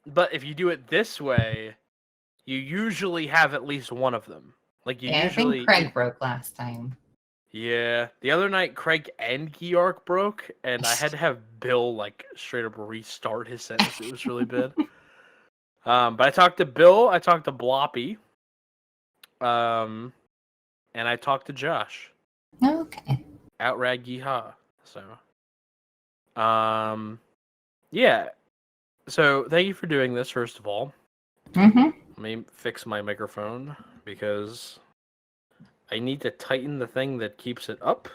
But if you do it this way, you usually have at least one of them. Like, you Yeah, usually... I think Craig broke last time. Yeah. The other night, Craig and Georg broke, and I had to have Bill, like, straight up restart his sentence. It was really bad. But I talked to Bill, I talked to Bloppy, and I talked to Josh. Okay. Outrag Yeehaw. So, yeah. So, thank you for doing this, first of all. Mm-hmm. Let me fix my microphone, because I need to tighten the thing that keeps it up,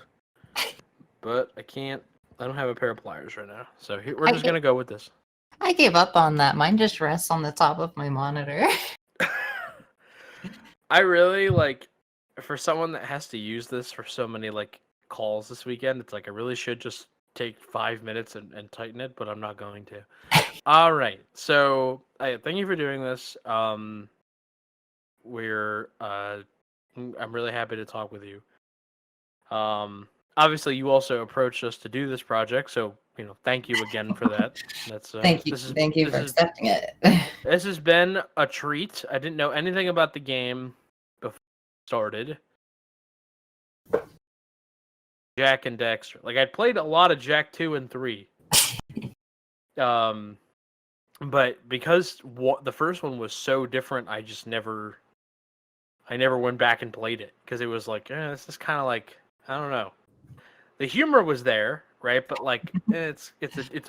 but I can't. I don't have a pair of pliers right now, so we're just going to go with this. I gave up on that. Mine just rests on the top of my monitor. I really, like, for someone that has to use this for so many, like, calls this weekend, it's like I really should just take 5 minutes and tighten it, but I'm not going to. All right, so thank you for doing this. I'm really happy to talk with you. Obviously, you also approached us to do this project, so thank you again for that. That's Thank you for accepting it. This has been a treat. I didn't know anything about the game before it started. Jack and Daxter. Like, I'd played a lot of Jack 2 and 3. But because the first one was so different, I never went back and played it, because it was like, this is kind of like, I don't know. The humor was there, right? But like, it's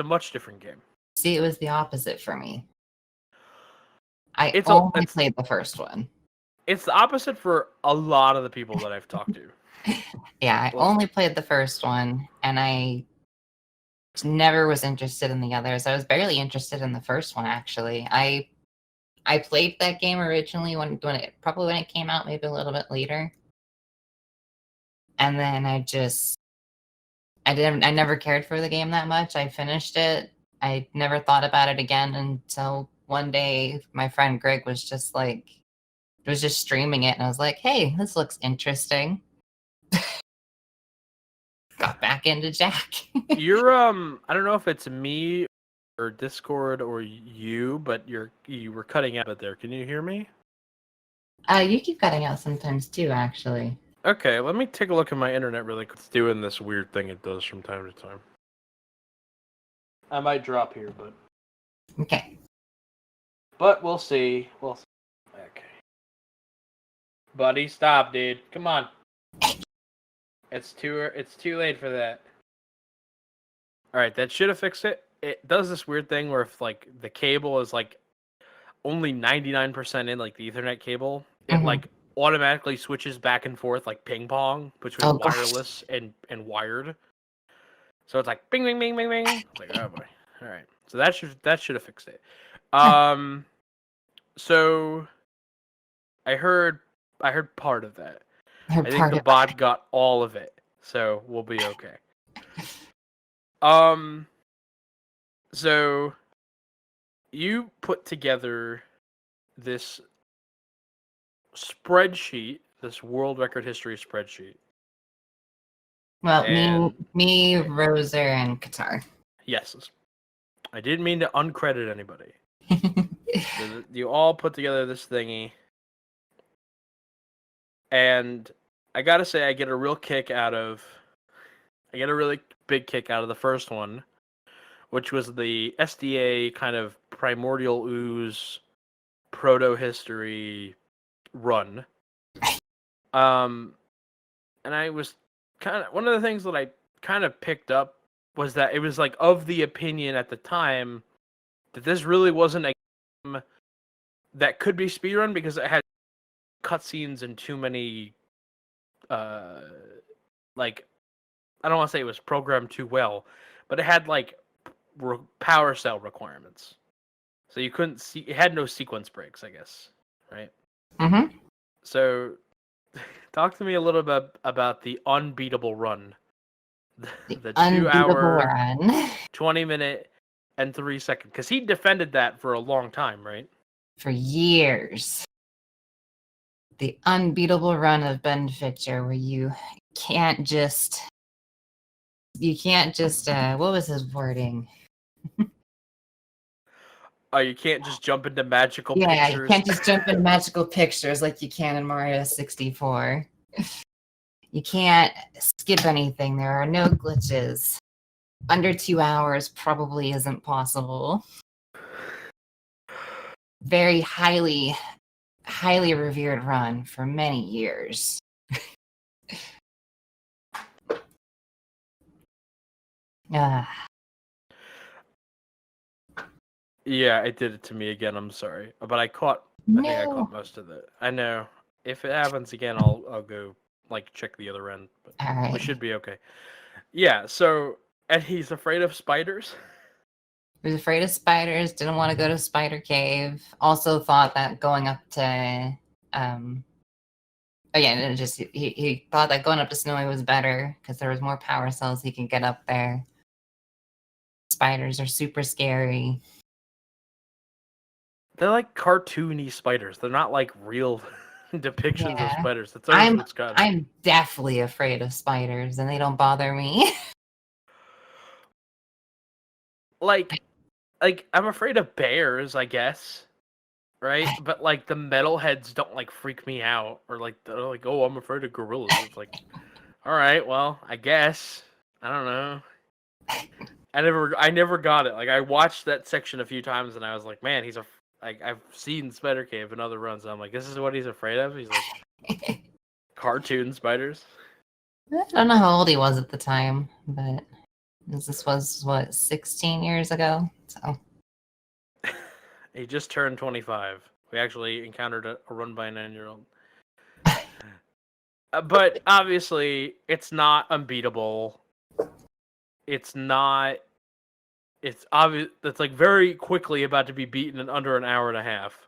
a much different game. See, it was the opposite for me. I only played the first one. It's the opposite for a lot of the people that I've talked to. Yeah, I only played the first one, and I never was interested in the others. I was barely interested in the first one, actually. I played that game originally when it came out, maybe a little bit later. And then I never cared for the game that much. I finished it. I never thought about it again until one day my friend Greg was just streaming it, and I was like, hey, this looks interesting. Got back into Jack. You're I don't know if it's me or Discord or you, but you were cutting out there. Can you hear me? You keep cutting out sometimes too, actually. Okay, let me take a look at my internet really quick. It's doing this weird thing it does from time to time. I might drop here, but okay. But we'll see. Okay. Buddy, stop, dude. Come on. It's too late for that. All right, that should have fixed it. It does this weird thing where if like the cable is like only 99% in, like the Ethernet cable, it like automatically switches back and forth like ping pong between wireless and wired. So it's like bing bing bing bing bing. It's like, oh boy. All right. So that should have fixed it. So I heard part of that. I think the bot got all of it, so we'll be okay. So you put together this spreadsheet, this world record history spreadsheet. Well, me, Roser, and Qatar. Yes. I didn't mean to uncredit anybody. So you all put together this thingy. And I gotta say, I get a really big kick out of the first one, which was the SDA kind of primordial ooze proto-history run. And I was one of the things that I kind of picked up was that it was like of the opinion at the time that this really wasn't a game that could be speedrun, because it had cutscenes and too many like, I don't want to say it was programmed too well, but it had like power cell requirements, so you couldn't see. It had no sequence breaks, I guess, right? So, talk to me a little bit about the unbeatable run, the 2 hour, 20 minute, and 3 second, because he defended that for a long time, right? For years. The unbeatable run of Ben Fitcher, where you can't just what was his wording? Oh, you can't just jump into magical Yeah, you pictures. can't just jump in magical pictures like you can in Mario 64. You can't skip anything. There are no glitches. Under 2 hours probably isn't possible. Very highly revered run for many years. Yeah, it did it to me again. I'm sorry, but I think I caught No. most of it. I know. If it happens again, I'll go like check the other end, but All we right. should be okay. Yeah. So, and he's afraid of spiders. He was afraid of spiders. Didn't want to go to Spider Cave. Also thought that going up to, he thought that going up to Snowy was better because there was more power cells he could get up there. Spiders are super scary. They're like cartoony spiders. They're not like real depictions of Yeah. spiders. That's always what's got me. I'm deathly afraid of spiders, and they don't bother me. Like I'm afraid of bears, I guess. Right? But like the metalheads don't like freak me out, or like they're like, oh, I'm afraid of gorillas. It's like, all right, well, I guess. I don't know. I never got it. Like I watched that section a few times, and I was like, man, I've seen Spider Cave in other runs. And I'm like, this is what he's afraid of. He's like cartoon spiders. I don't know how old he was at the time, but this was, what, 16 years ago? So, He just turned 25. We actually encountered a run by a 9-year-old. But obviously, it's not unbeatable. It's not. It's obvious. It's like very quickly about to be beaten in under an hour and a half.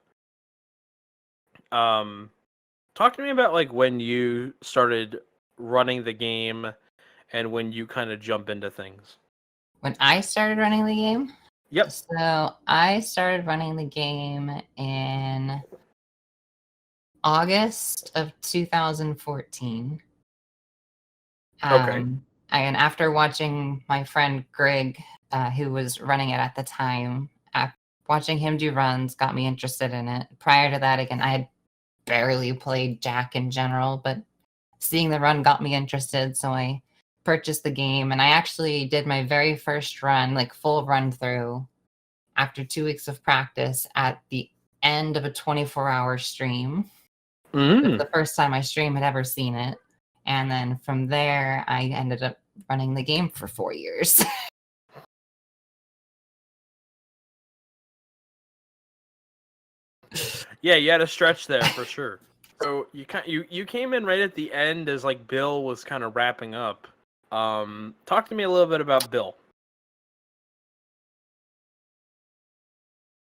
Talk to me about like when you started running the game, and when you kind of jump into things. when I started running the game, Yep. so I started running the game in August of 2014. Okay. And after watching my friend Greg, who was running it at the time, watching him do runs got me interested in it. Prior to that, again, I had barely played Jack in general, but seeing the run got me interested, so I purchased the game, and I actually did my very first run, like full run through, after 2 weeks of practice at the end of a 24-hour stream. It was the first time my stream had ever seen it. And then from there, I ended up running the game for 4 years. Yeah, you had a stretch there for sure. So you came in right at the end as like Bill was kind of wrapping up. Talk to me a little bit about Bill.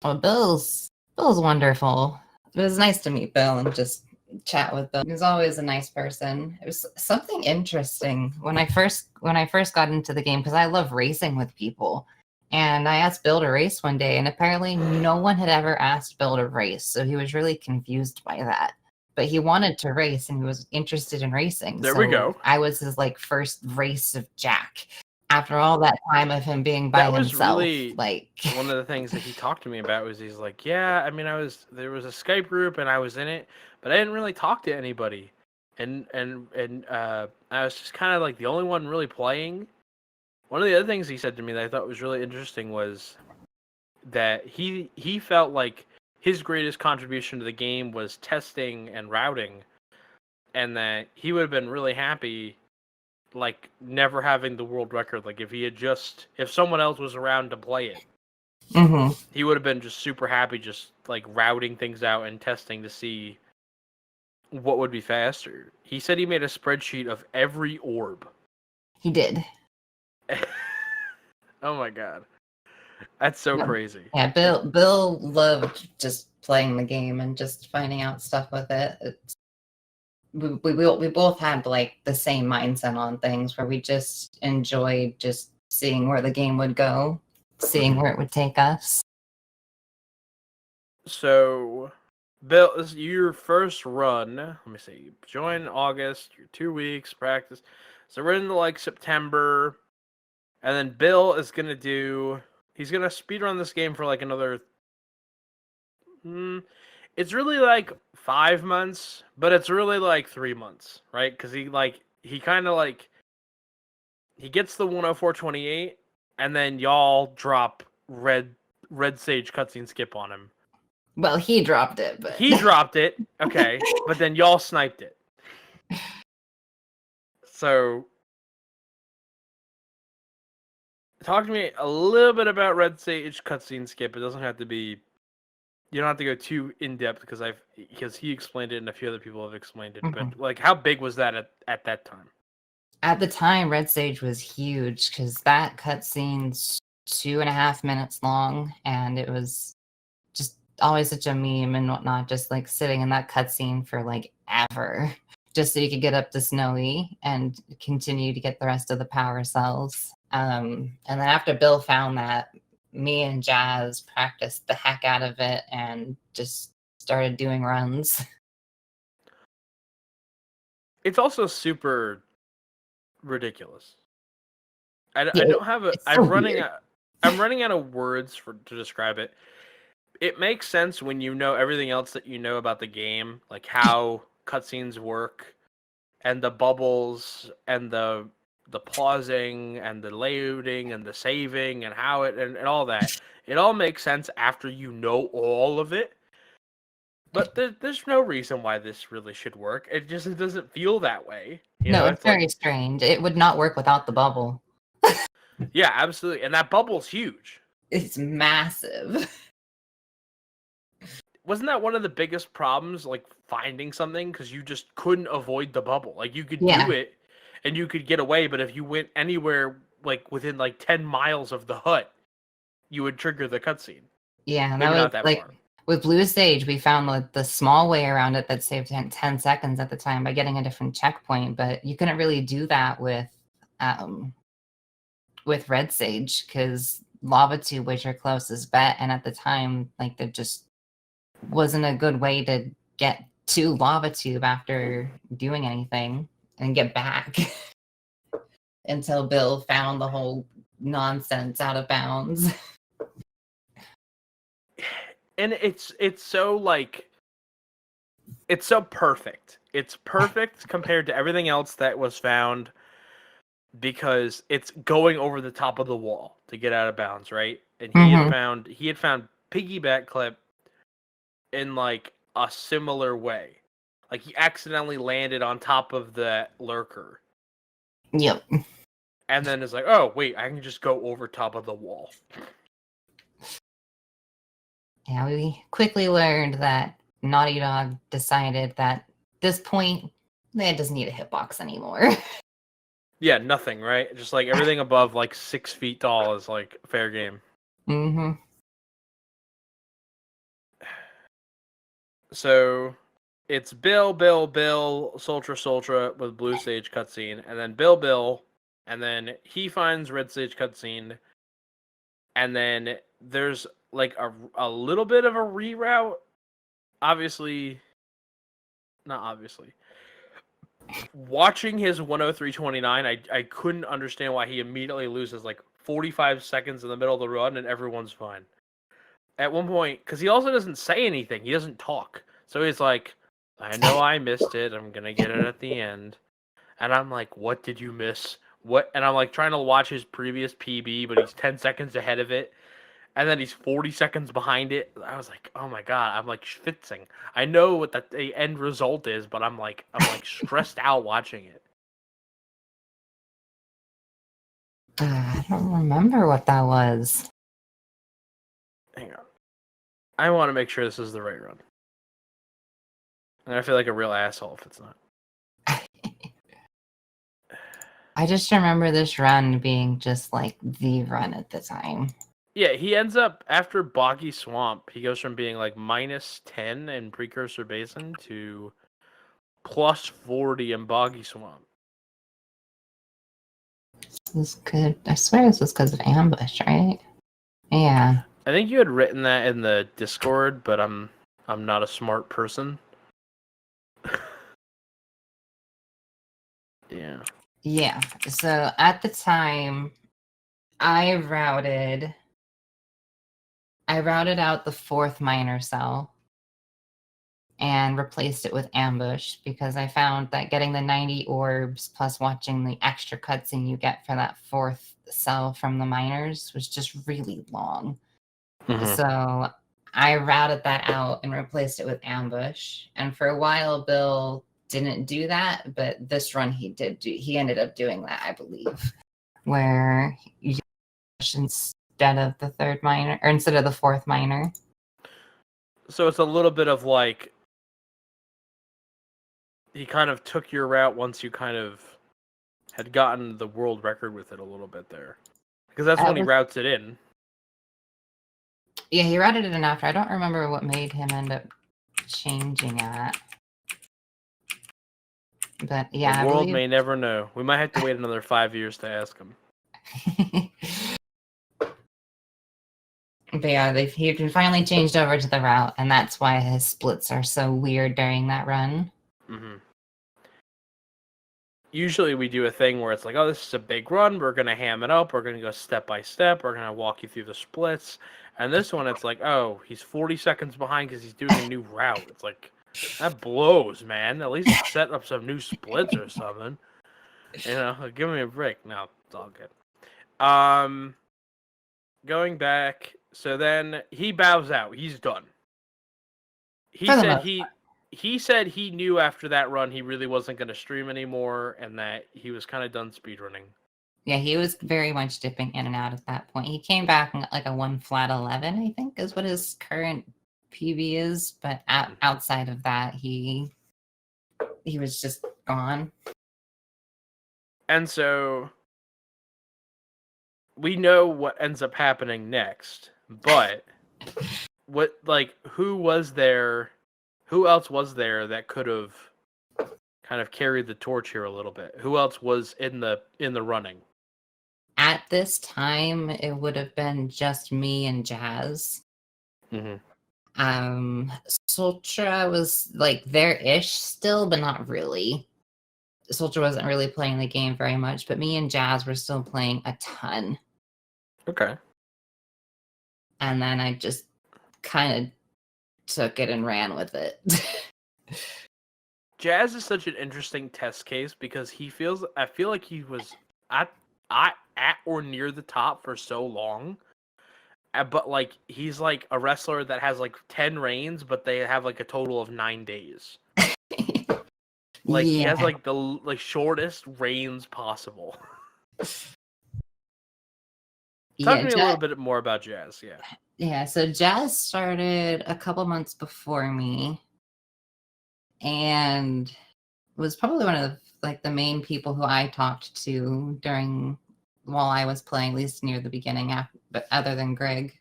Well, Bill's wonderful. It was nice to meet Bill and just chat with Bill. He was always a nice person. It was something interesting when I first got into the game, because I love racing with people. And I asked Bill to race one day, and apparently no one had ever asked Bill to race, so he was really confused by that. But he wanted to race, and he was interested in racing. There we go. I was his like first race of Jack. After all that time of him being by That was himself, really like one of the things that he talked to me about was he's like, yeah, I mean, there was a Skype group and I was in it, but I didn't really talk to anybody, and I was just kind of like the only one really playing. One of the other things he said to me that I thought was really interesting was that he felt like his greatest contribution to the game was testing and routing, and that he would have been really happy like never having the world record. Like if someone else was around to play it, he would have been just super happy just like routing things out and testing to see what would be faster. He said he made a spreadsheet of every orb. he did. Oh my god. That's so crazy. Yeah, Bill loved just playing the game and just finding out stuff with it. We both had like the same mindset on things, where we just enjoyed just seeing where the game would go, seeing where it would take us. So, Bill, this is your first run. Let me see. You join in August, your 2 weeks practice. So we're into like September, and then Bill is gonna he's gonna speedrun this game for like another It's really like 5 months, but it's really like 3 months, right? Because he kind of like he gets the 104.28, and then y'all drop Red Sage cutscene skip on him. Well, he dropped it, but He dropped it, okay, but then y'all sniped it. So, talk to me a little bit about Red Sage cutscene skip. It doesn't have to be. You don't have to go too in depth because he explained it and a few other people have explained it. But like, how big was that at that time? At the time, Red Sage was huge because that cutscene's 2.5 minutes long, and it was just always such a meme and whatnot, just like sitting in that cutscene for like ever, just so you could get up to Snowy and continue to get the rest of the power cells. And then after Bill found that, me and Jazz practiced the heck out of it and just started doing runs. It's also super ridiculous. I Yeah, don't have a. it's so I'm running out of words to describe it. It makes sense when you know everything else that you know about the game, like how cutscenes work, and the bubbles, and the pausing, and the loading, and the saving, and how it and all that. It all makes sense after you know all of it. But there's no reason why this really should work. It doesn't feel that way. No, it's very like, strange. It would not work without the bubble. yeah, absolutely. And that bubble's huge. It's massive. Wasn't that one of the biggest problems, like finding something? Because you just couldn't avoid the bubble. Like you could do it and you could get away, but if you went anywhere like within like 10 miles of the hut, you would trigger the cutscene. Yeah, Maybe that not was that like far. with Blue Sage, we found like the small way around it that saved 10 seconds at the time by getting a different checkpoint, but you couldn't really do that with Red Sage because Lava Tube was your closest bet, and at the time, like there just wasn't a good way to get to Lava Tube after doing anything and get back until Bill found the whole nonsense out of bounds. And it's so like it's so perfect. It's perfect compared to everything else that was found because it's going over the top of the wall to get out of bounds, right? And he had found piggyback clip in like a similar way. Like he accidentally landed on top of the lurker. Yep. And then it's like, oh wait, I can just go over top of the wall. Yeah, we quickly learned that Naughty Dog decided that at this point, it doesn't need a hitbox anymore. Yeah, nothing, right? Just like everything above like 6 feet tall is like fair game. Mm-hmm. So it's Bill, Sultra with Blue Sage cutscene, and then Bill, and then he finds Red Sage cutscene, and then there's like a little bit of a reroute. Not obviously. Watching his 103.29, I couldn't understand why he immediately loses like 45 seconds in the middle of the run and everyone's fine. At one point, because he also doesn't say anything, he doesn't talk. So he's like, I know I missed it, I'm gonna get it at the end. And I'm like, what did you miss? What? And I'm like trying to watch his previous PB, but he's 10 seconds ahead of it. And then he's 40 seconds behind it. I was like, oh my god, I'm like schwitzing. I know what the end result is, but I'm like stressed out watching it. I don't remember what that was. Hang on. I want to make sure this is the right run. And I feel like a real asshole if it's not. I just remember this run being just like the run at the time. Yeah, he ends up, after Boggy Swamp, he goes from being like -10 in Precursor Basin to +40 in Boggy Swamp. I swear this was because of Ambush, right? Yeah. I think you had written that in the Discord, but I'm not a smart person. Yeah. Yeah. So at the time, I routed out the 4th minor cell and replaced it with Ambush because I found that getting the 90 orbs plus watching the extra cutscene you get for that 4th cell from the miners was just really long. So I routed that out and replaced it with Ambush. And for a while, Bill didn't do that, but this run he did do. He ended up doing that, I believe, where you instead of the 3rd miner, or instead of the 4th miner. So it's a little bit of like, he kind of took your route once you kind of had gotten the world record with it a little bit there. Because that's when he routes it in. Yeah, he routed it in after. I don't remember what made him end up changing it. But yeah, the world may never know. We might have to wait another 5 years to ask him. But yeah, he finally changed over to the route, and that's why his splits are so weird during that run. Usually we do a thing where it's like, oh, this is a big run. We're going to ham it up. We're going to go step by step. We're going to walk you through the splits. And this one, it's like, oh, he's 40 seconds behind because he's doing a new route. It's like, that blows, man. At least set up some new splits or something. You know, give me a break. No, it's all good. Going back, so then he bows out. He's done. He said he knew after that run he really wasn't going to stream anymore and that he was kind of done speedrunning. Yeah, he was very much dipping in and out at that point. He came back in like a 1 flat 11, I think, is what his current PB is. But outside of that, he was just gone. And so we know what ends up happening next, but who else was there that could have kind of carried the torch here a little bit? Who else was in the running? At this time, it would have been just me and Jazz. Sultra was like there-ish still, but not really. Sultra wasn't really playing the game very much, but me and Jazz were still playing a ton. Okay. And then I just kind of took it and ran with it. Jazz is such an interesting test case because I feel like he was at or near the top for so long. But like he's like a wrestler that has like 10 reigns, but they have like a total of 9 days. Like he has like the shortest reigns possible. Talk to me a little bit more about Jazz, yeah. Yeah, so Jazz started a couple months before me, and was probably one of the main people who I talked to while I was playing, at least near the beginning, but other than Greg.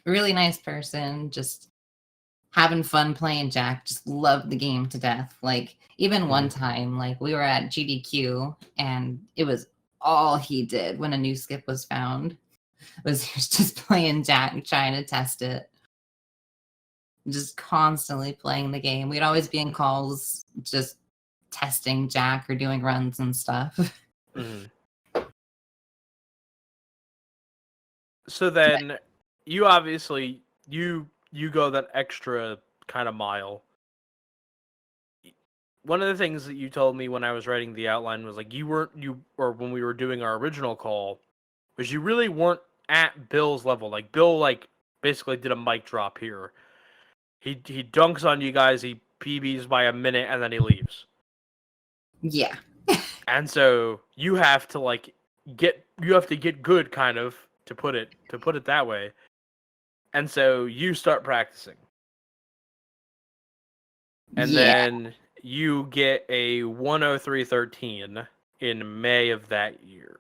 Really nice person, just having fun playing Jack, just loved the game to death. Like, even one time, like, we were at GDQ, and it was all he did when a new skip was found. He was just playing Jack, trying to test it. Just constantly playing the game. We'd always be in calls, just testing Jack or doing runs and stuff. So then, you obviously, you go that extra kind of mile. One of the things that you told me when I was writing the outline was like or when we were doing our original call, was you really weren't at Bill's level. Like Bill, like basically did a mic drop here. He dunks on you guys. He PBs by a minute and then he leaves. Yeah. And so you have to get good, kind of, to put it that way. And so you start practicing. And then you get a 103.13 in May of that year.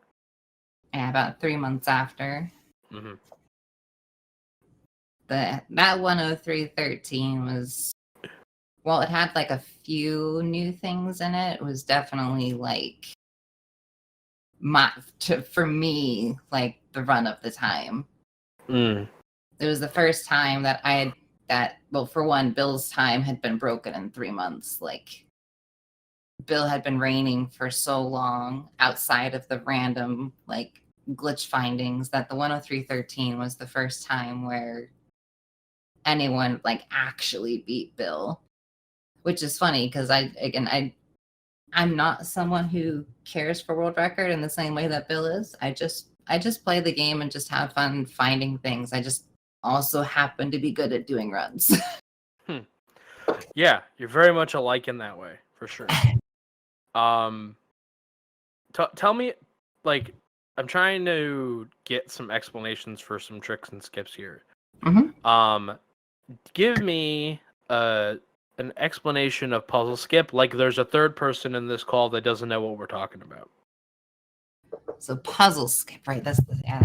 Yeah, about 3 months after. That 103.13 was, well, it had like a few new things in it. It was definitely like for me, like the run of the time. It was the first time that for one, Bill's time had been broken in 3 months. Like, Bill had been reigning for so long outside of the random like glitch findings that the 103.13 was the first time where anyone like actually beat Bill, which is funny because I'm not someone who cares for world record in the same way that Bill is. I just play the game and just have fun finding things. I just also happen to be good at doing runs. Yeah, you're very much alike in that way, for sure. Tell me, like, I'm trying to get some explanations for some tricks and skips here. Mm-hmm. Give me an explanation of puzzle skip, like there's a third person in this call that doesn't know what we're talking about. So puzzle skip, right? That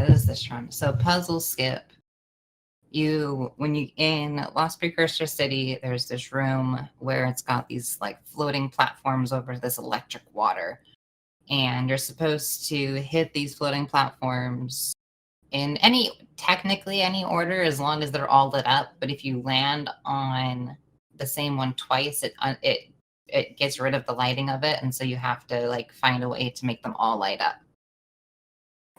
is this one. So puzzle skip. When you in Lost Precursor City, there's this room where it's got these like floating platforms over this electric water, and you're supposed to hit these floating platforms in technically any order as long as they're all lit up. But if you land on the same one twice, it gets rid of the lighting of it, and so you have to like find a way to make them all light up.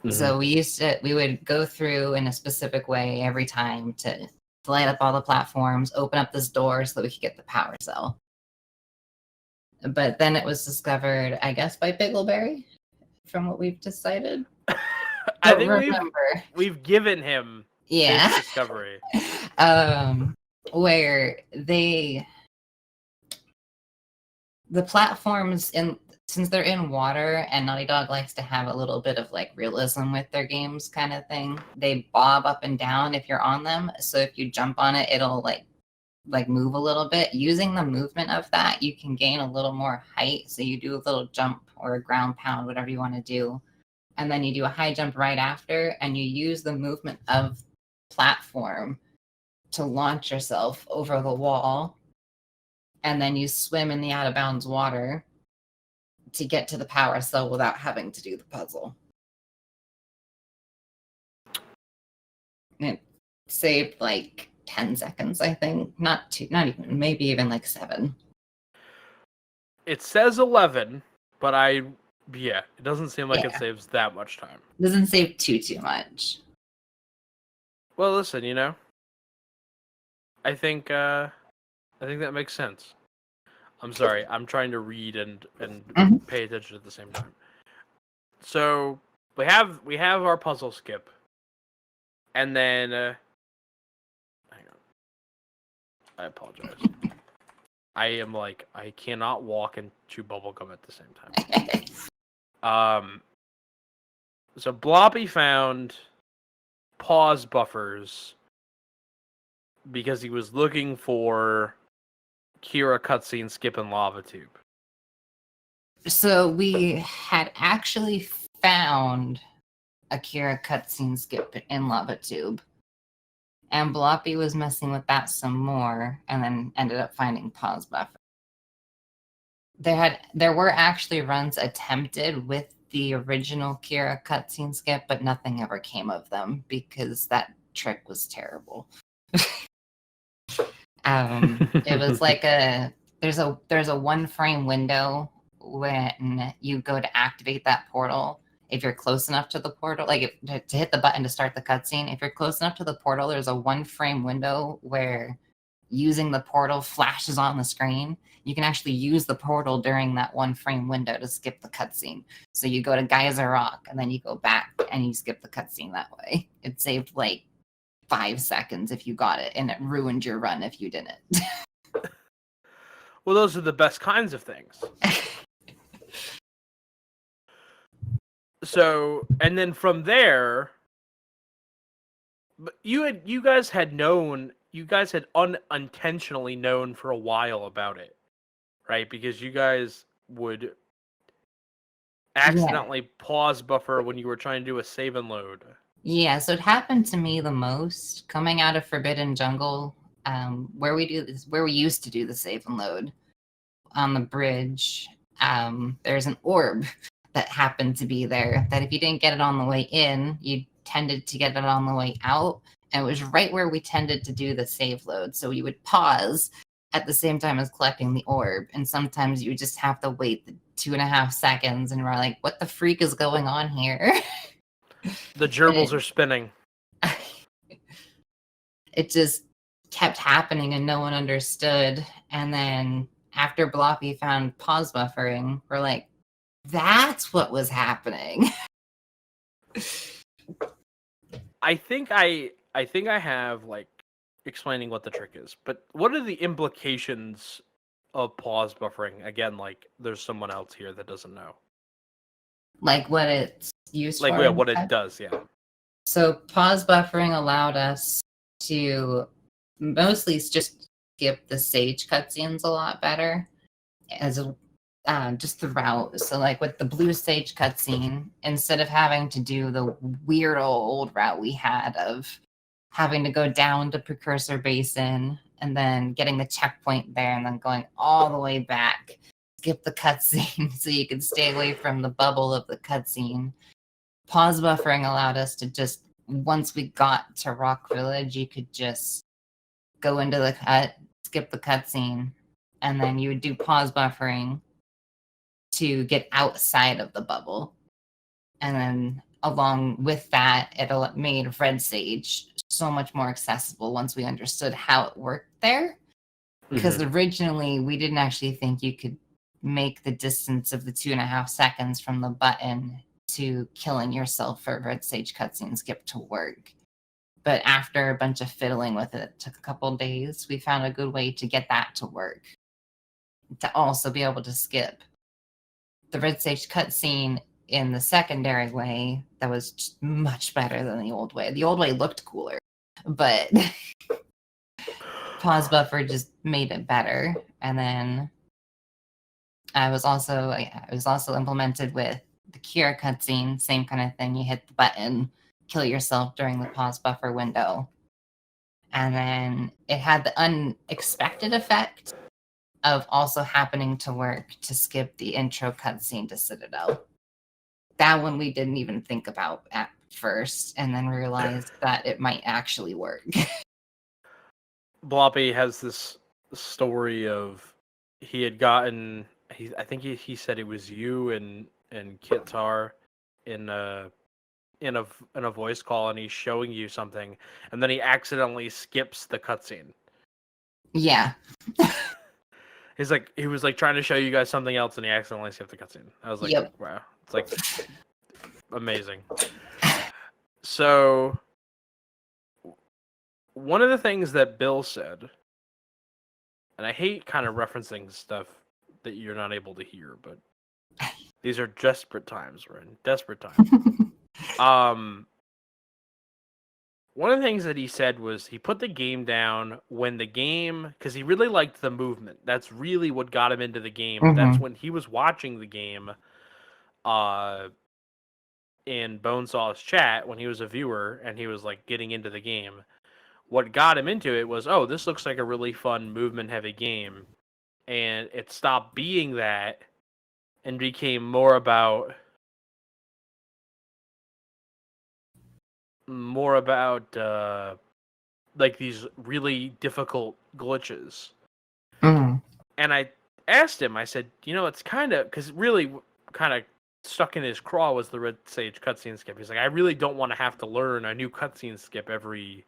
So we would go through in a specific way every time to light up all the platforms, open up this door so that we could get the power cell. But then it was discovered, I guess, by Biggleberry, from what we've decided. I think we've given him this discovery. Where the platforms since they're in water and Naughty Dog likes to have a little bit of like realism with their games kind of thing, they bob up and down if you're on them. So if you jump on it, it'll like move a little bit. Using the movement of that, you can gain a little more height. So you do a little jump or a ground pound, whatever you want to do. And then you do a high jump right after, and you use the movement of platform to launch yourself over the wall. And then you swim in the out of bounds water to get to the power cell without having to do the puzzle. It saved like 10 seconds, I think. Not even, maybe even like 7. It says 11, but it doesn't seem like it saves that much time. It doesn't save too much. Well, listen, I think that makes sense. I'm sorry, I'm trying to read and pay attention at the same time. So we have our puzzle skip, and then hang on. I apologize. I am like I cannot walk and chew bubblegum at the same time. So Bloppy found pause buffers because he was looking for Kira cutscene skip in Lava Tube. So we had actually found a Kira cutscene skip in Lava Tube, and Bloppy was messing with that some more, and then ended up finding pause buffer. There were actually runs attempted with the original Kira cutscene skip, but nothing ever came of them because that trick was terrible. It was like there's a 1 frame window when you go to activate that portal. If you're close enough to the portal, like to hit the button to start the cutscene, if you're close enough to the portal, there's a 1 frame window where using the portal flashes on the screen. You can actually use the portal during that 1 frame window to skip the cutscene. So you go to Geyser Rock and then you go back and you skip the cutscene that way. It saved like 5 seconds if you got it, and it ruined your run if you didn't. Well, those are the best kinds of things. So, and then from there, but you guys had unintentionally known for a while about it, right? Because you guys would accidentally pause buffer when you were trying to do a save and load. Yeah, so it happened to me the most coming out of Forbidden Jungle, where we used to do the save and load on the bridge. There's an orb that happened to be there that if you didn't get it on the way in, you tended to get it on the way out. And it was right where we tended to do the save load. So you would pause at the same time as collecting the orb. And sometimes you just have to wait the 2.5 seconds and we're like, what the freak is going on here? The gerbils are spinning. It just kept happening and no one understood. And then after Bloppy found pause buffering, we're like, that's what was happening. I think I have like explaining what the trick is, but what are the implications of pause buffering? Again, like there's someone else here that doesn't know. Like what it's used Like for. yeah, what it does, yeah. So pause buffering allowed us to mostly just skip the Sage cutscenes a lot better as a just the route. So like with the blue Sage cutscene, instead of having to do the weird old route we had of having to go down to Precursor Basin and then getting the checkpoint there and then going all the way back, skip the cutscene so you could stay away from the bubble of the cutscene. Pause buffering allowed us to just, once we got to Rock Village, you could just go into the cut, skip the cutscene, and then you would do pause buffering to get outside of the bubble. And then along with that, it made Red Sage so much more accessible once we understood how it worked there. Because originally we didn't actually think you could make the distance of the 2.5 seconds from the button to killing yourself for Red Sage cutscene skip to work. But after a bunch of fiddling with it took a couple of days, we found a good way to get that to work. To also be able to skip the Red Sage cutscene in the secondary way that was just much better than the old way. The old way looked cooler, but pause buffer just made it better. And then it was also implemented with the Kira cutscene, same kind of thing. You hit the button, kill yourself during the pause buffer window. And then it had the unexpected effect of also happening to work to skip the intro cutscene to Citadel. That one we didn't even think about at first, and then realized that it might actually work. Bloppy has this story of he had gotten. I think he said it was you and Kitar in a voice call, and he's showing you something, and then he accidentally skips the cutscene. Yeah. He was like trying to show you guys something else, and he accidentally skipped the cutscene. I was like, yep. Wow, it's like amazing. So, one of the things that Bill said, and I hate kind of referencing stuff that you're not able to hear, but these are desperate times. We're in desperate times. One of the things that he said was he put the game down when the game, because he really liked the movement. That's really what got him into the game. Mm-hmm. That's when he was watching the game in Bonesaw's chat when he was a viewer and he was like getting into the game. What got him into it was, oh, this looks like a really fun movement-heavy game. And it stopped being that and became more about like these really difficult glitches. Mm. And I asked him, I said, it's kind of, because really kind of stuck in his craw was the Red Sage cutscene skip. He's like, I really don't want to have to learn a new cutscene skip every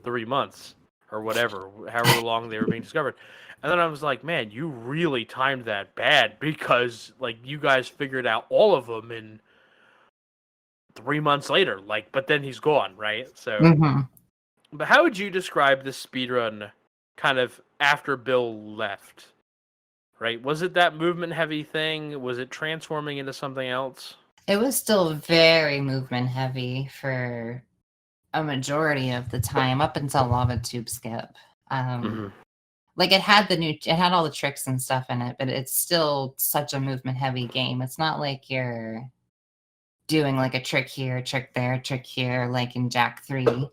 3 months or whatever, however long they were being discovered. And then I was like, man, you really timed that bad, because like you guys figured out all of them in 3 months later. Like, but then he's gone, right? So, But how would you describe this speedrun kind of after Bill left? Right? Was it that movement heavy thing? Was it transforming into something else? It was still very movement heavy for a majority of the time, up until Lava Tube Skip. Like it had all the tricks and stuff in it, but it's still such a movement heavy game. It's not like you're doing like a trick here, trick there, trick here, like in Jack 3.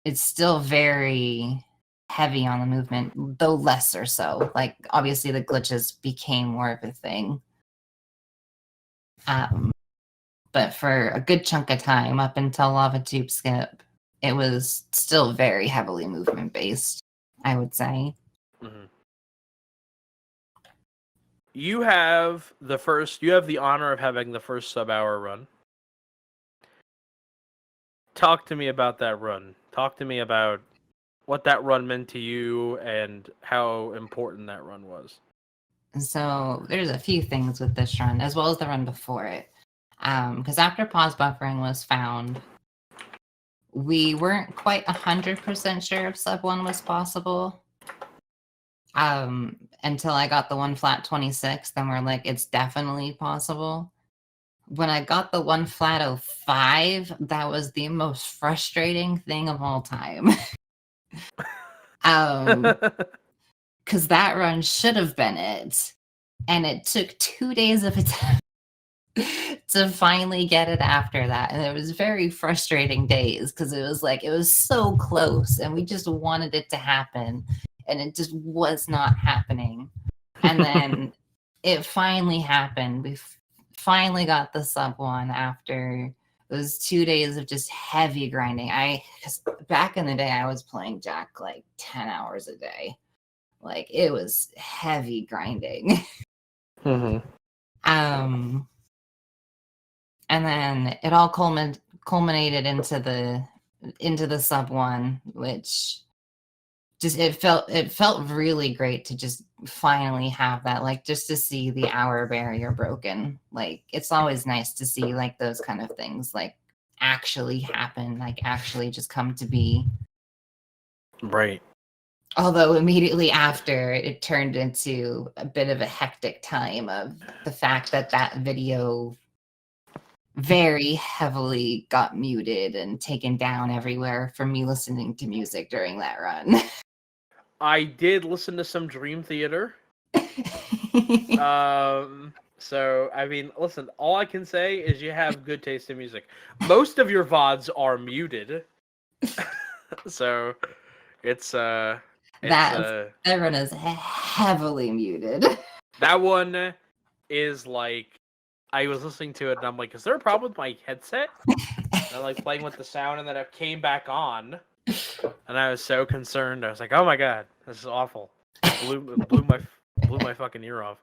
It's still very heavy on the movement, though lesser so. Like obviously the glitches became more of a thing. But for a good chunk of time, up until Lava Tube Skip, it was still very heavily movement based, I would say. You have the honor of having the first sub-hour run. Talk to me about that run. Talk to me about what that run meant to you and how important that run was. So there's a few things with this run, as well as the run before it. Because after pause buffering was found, we weren't quite 100% sure if sub 1 was possible. Until I got the 1 flat 26, then we're like, it's definitely possible. When I got the 1 flat 05, that was the most frustrating thing of all time. Because that run should have been it. And it took 2 days of attempt to finally get it after that. And it was very frustrating days because it was like, it was so close and we just wanted it to happen. And it just was not happening. And then it finally happened. We finally got the sub 1 after those 2 days of just heavy grinding. Because back in the day, I was playing Jack like 10 hours a day. Like, it was heavy grinding. Mm-hmm. And then it all culminated into the sub 1, which just it felt really great to just finally have that, like, just to see the hour barrier broken. Like, it's always nice to see like those kind of things like actually happen, like actually just come to be. Right. Although immediately after, it turned into a bit of a hectic time of the fact that that video very heavily got muted and taken down everywhere from me listening to music during that run. I did listen to some Dream Theater. So, I mean, listen, all I can say is you have good taste in music. Most of your VODs are muted. So, that run is heavily muted. That one is like, I was listening to it and I'm like, is there a problem with my headset? And I'm like playing with the sound and then it came back on. And I was so concerned. I was like, oh my god, this is awful. It blew my fucking ear off.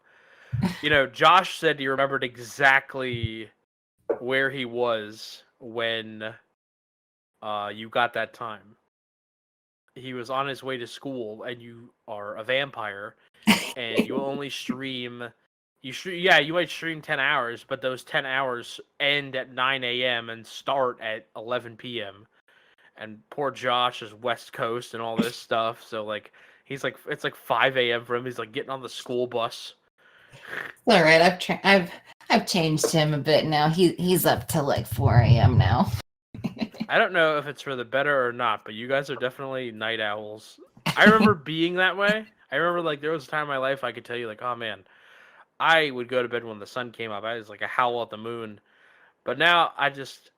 You know, Josh said he remembered exactly where he was when you got that time. He was on his way to school, and you are a vampire, and you only stream. You might stream 10 hours, but those 10 hours end at 9 a.m. and start at 11 p.m. And poor Josh is West Coast and all this stuff, so like he's like, it's like 5 a.m. for him. He's like getting on the school bus. It's all right. I've changed him a bit now. He's up to like 4 a.m. now. I don't know if it's for the better or not, but you guys are definitely night owls. I remember being that way. I remember like there was a time in my life I could tell you like, oh man, I would go to bed when the sun came up. I was like a howl at the moon. But now I just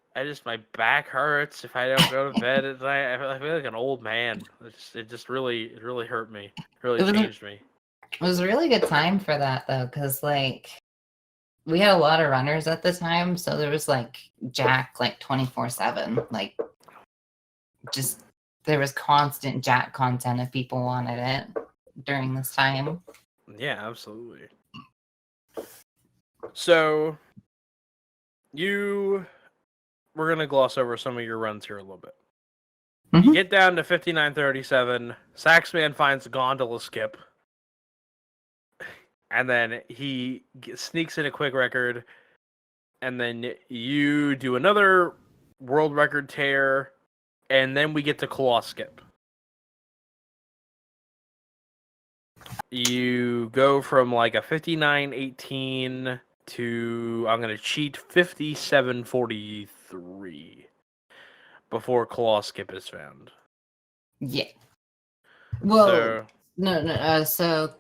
my back hurts if I don't go to bed at night. I feel like an old man. It really hurt me. It really changed me. It was a really good time for that though, because like we had a lot of runners at the time, so there was like Jack like 24/7. Like, just there was constant Jack content if people wanted it during this time. Yeah, absolutely. So we're gonna gloss over some of your runs here a little bit. Mm-hmm. You get down to 59:37. Saxman finds a gondola skip. And then he sneaks in a quick record, and then you do another world record tear, and then we get to claw skip. You go from like a 59:18 to, I'm going to cheat, 57:43 before claw skip is found. Yeah. Well, so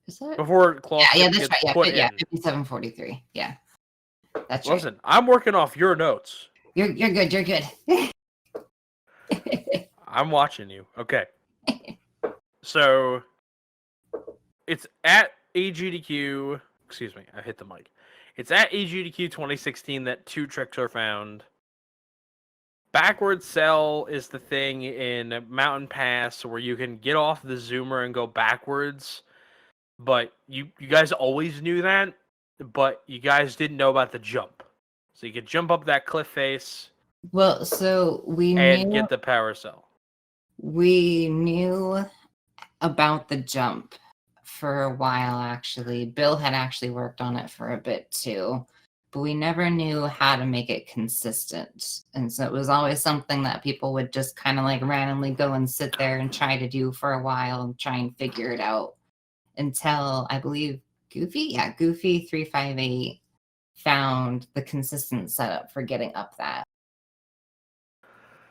is that before claw skip that's gets right. put in. 57:43. Yeah, that's Listen, I'm working off your notes. You're good. You're good. I'm watching you. Okay. So it's at AGDQ. Excuse me, I hit the mic. It's at AGDQ 2016 that 2 tricks are found. Backward cell is the thing in Mountain Pass where you can get off the zoomer and go backwards. But you guys always knew that, but you guys didn't know about the jump. So you could jump up that cliff face. Well, so we and get the power cell. We knew about the jump for a while, actually. Bill had actually worked on it for a bit too, but we never knew how to make it consistent. And so it was always something that people would just kind of like randomly go and sit there and try to do for a while and try and figure it out until I believe Goofy358 found the consistent setup for getting up that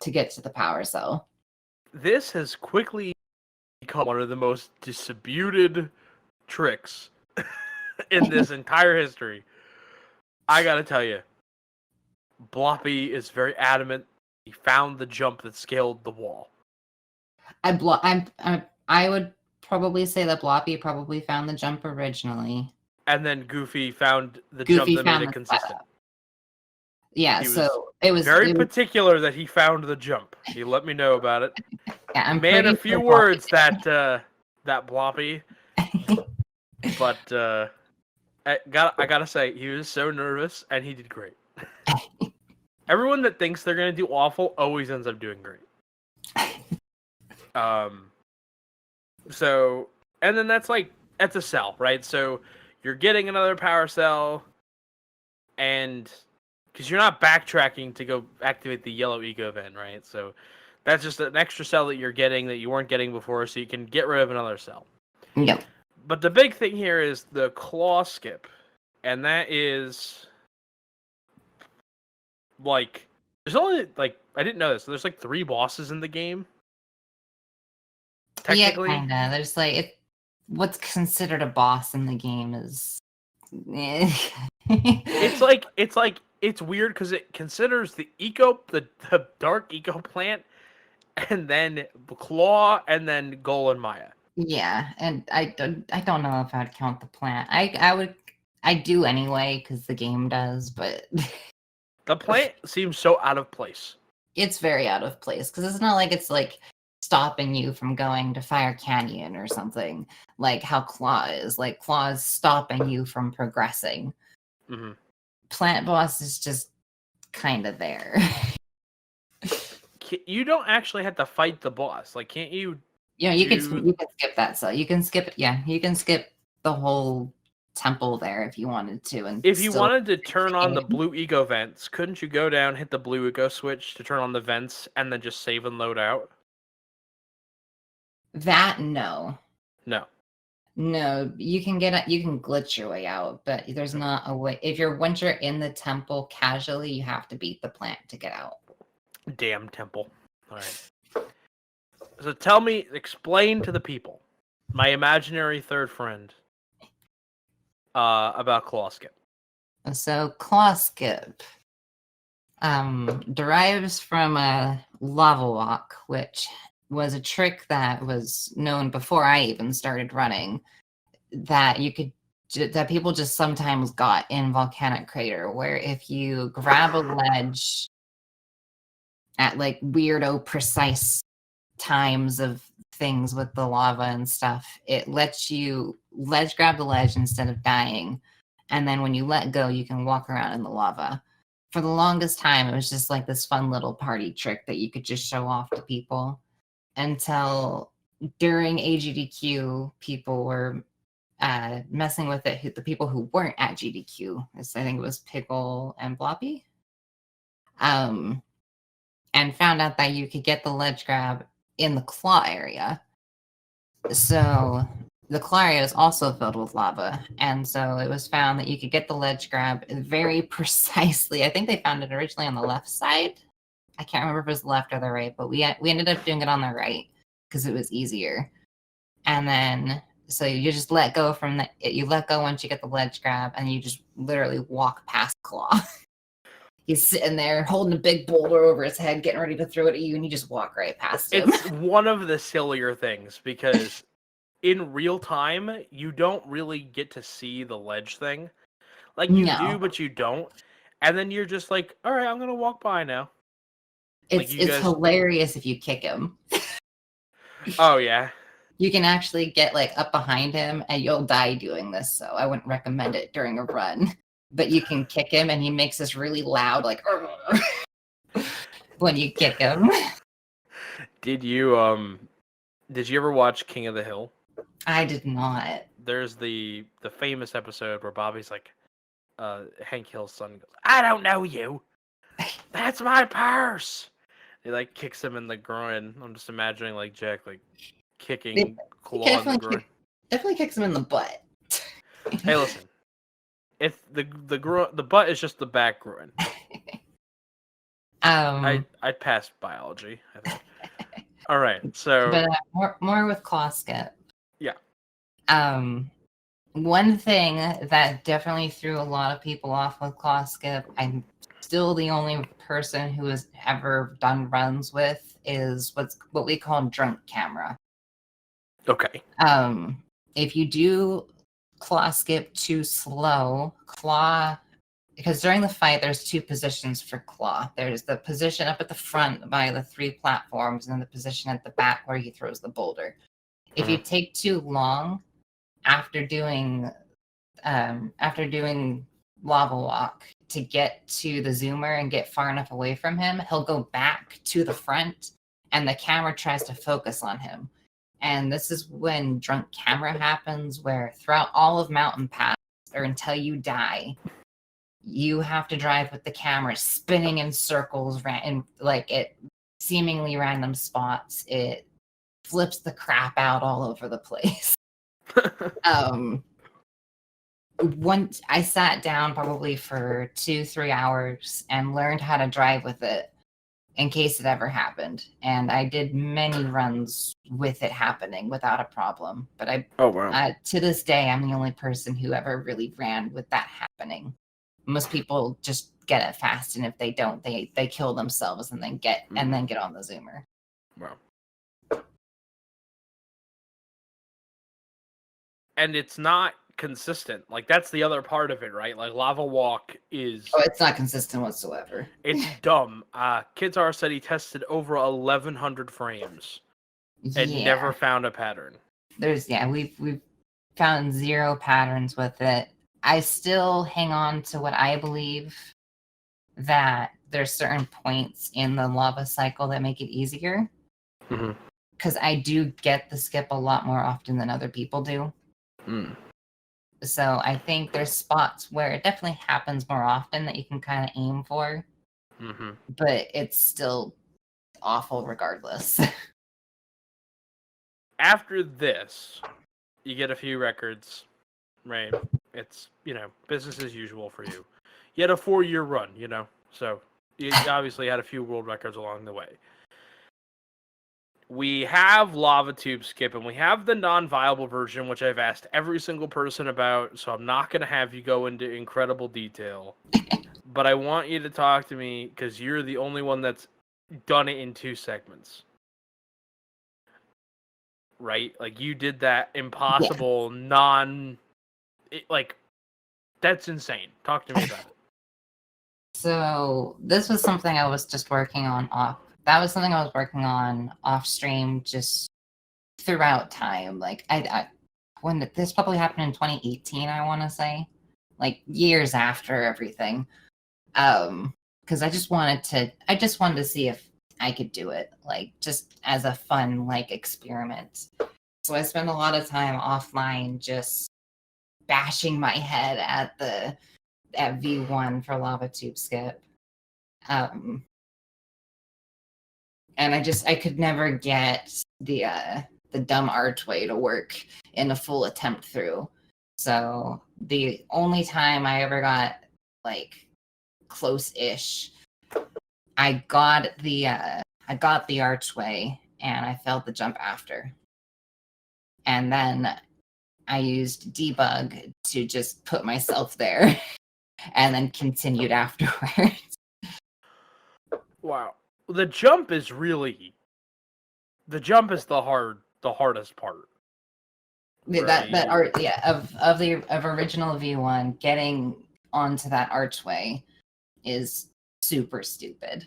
to get to the power cell. This has quickly become one of the most disputed tricks in this entire history. I gotta tell you, Bloppy is very adamant. He found the jump that scaled the wall. I would probably say that Bloppy probably found the jump originally. And then Goofy found the jump that made it consistent. Setup. Yeah, he so it was very particular that he found the jump. He let me know about it. Yeah, I'm Man, a few words that Bloppy. But I gotta say, he was so nervous and he did great. Everyone that thinks they're gonna do awful always ends up doing great. So, and then that's a cell, right? So you're getting another power cell, and because you're not backtracking to go activate the yellow ego vent, right? So that's just an extra cell that you're getting that you weren't getting before, so you can get rid of another cell. Yep. But the big thing here is the claw skip, and that is there's only I didn't know this. So there's 3 bosses in the game. Technically, yeah, kinda. There's what's considered a boss in the game is. It's weird because it considers the dark eco plant, and then Claw, and then Gol and Maya. Yeah, and I don't know if I'd count the plant. I do anyway because the game does, but the plant seems so out of place. It's very out of place because it's not like it's stopping you from going to Fire Canyon or something like how Claw is. Claw is stopping you from progressing. Mm-hmm. Plant boss is just kind of there. You don't actually have to fight the boss. Can't you? Yeah, you can skip that. So you can skip. Yeah, you can skip the whole temple there if you wanted to. And if you wanted to turn on the blue ego vents, couldn't you go down, hit the blue ego switch to turn on the vents, and then just save and load out? That no. No, you can glitch your way out, but there's not a way. Once you're in the temple casually, you have to beat the plant to get out. Damn temple. All right. So explain to the people, my imaginary third friend, about Claw Skip. So Claw Skip derives from a lava walk, which was a trick that was known before I even started running, that people just sometimes got in Volcanic Crater, where if you grab a ledge at weirdo precise times of things with the lava and stuff, it lets you grab the ledge instead of dying, and then when you let go, you can walk around in the lava. For the longest time, it was just this fun little party trick that you could just show off to people, until during AGDQ, people were messing with it. The people who weren't at GDQ, I think it was Pickle and Bloppy, and found out that you could get the ledge grab in the claw area. So the claw area is also filled with lava, and so it was found that you could get the ledge grab very precisely. I think they found it originally on the left side. I can't remember if it was the left or the right, but we ended up doing it on the right because it was easier. And then, so you just let go you let go once you get the ledge grab, and you just literally walk past Claw. He's sitting there holding a big boulder over his head, getting ready to throw it at you, and you just walk right past him. It's one of the sillier things, because in real time, you don't really get to see the ledge thing. You do, but you don't. And then you're just all right, I'm going to walk by now. It's hilarious if you kick him. Oh, yeah. You can actually get up behind him, and you'll die doing this, so I wouldn't recommend it during a run. But you can kick him, and he makes this really loud, when you kick him. Did you ever watch King of the Hill? I did not. There's the famous episode where Bobby's like, Hank Hill's son goes, "I don't know you. That's my purse." He like kicks him in the groin. I'm just imagining like Jack like kicking Claw in the groin. Definitely kicks him in the butt. Hey, listen. If the butt is just the back groin. I'd pass biology, I think. All right, so but more with claw skip. Yeah. One thing that definitely threw a lot of people off with claw skip, I'm still the only person who has ever done runs with, is what we call drunk camera. Okay. If you do claw skip too slow, because during the fight there's two positions for claw. There's the position up at the front by the 3 platforms, and then the position at the back where he throws the boulder. If you take too long after doing lava walk to get to the zoomer and get far enough away from him, he'll go back to the front and the camera tries to focus on him. And this is when drunk camera happens, where throughout all of Mountain Pass, or until you die, you have to drive with the camera spinning in circles and like at seemingly random spots. It flips the crap out all over the place. Once I sat down probably for 2-3 hours and learned how to drive with it in case it ever happened. And I did many runs with it happening without a problem. But to this day, I'm the only person who ever really ran with that happening. Most people just get it fast, and if they don't, they kill themselves and then get on the zoomer. Wow. And it's not consistent. Like, that's the other part of it, right? Like, lava walk is... Oh, it's not consistent whatsoever. It's dumb. Kidzar said he tested over 1,100 frames and never found a pattern. We've found 0 patterns with it. I still hang on to what I believe, that there's certain points in the lava cycle that make it easier. Because I do get the skip a lot more often than other people do. So I think there's spots where it definitely happens more often that you can kind of aim for. But it's still awful regardless. After this, you get a few records, right? It's, business as usual for you. You had a 4-year run, so you obviously had a few world records along the way. We have lava tube skip, and we have the non-viable version, which I've asked every single person about, so I'm not going to have you go into incredible detail. But I want you to talk to me, because you're the only one that's done it in 2 segments. Right? Like, you did that impossible, that's insane. Talk to me about it. So this was something I was just working on off. That was something I was working on off stream just throughout time. Like when this probably happened in 2018, I want to say, like years after everything. Because I just wanted to see if I could do it, like just as a fun experiment. So I spent a lot of time offline just bashing my head at V1 for lava tube skip. And I could never get the dumb archway to work in a full attempt through. So the only time I ever got close-ish, I got the archway and I failed the jump after. And then I used debug to just put myself there and then continued afterwards. Wow. The jump is the hardest part. Right? Of original V1, getting onto that archway is super stupid.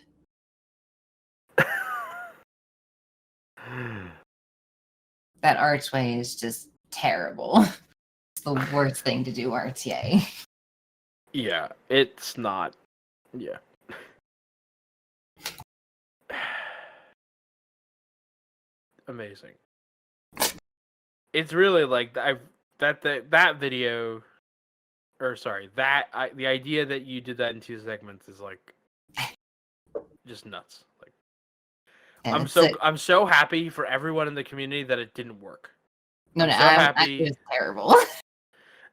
That archway is just terrible. It's the worst thing to do RTA. Yeah, it's not. Yeah. amazing. It's really like that video, or sorry, the idea that you did that in 2 segments is like just nuts. Like And I'm so happy for everyone in the community that it didn't work. I'm happy. it was terrible.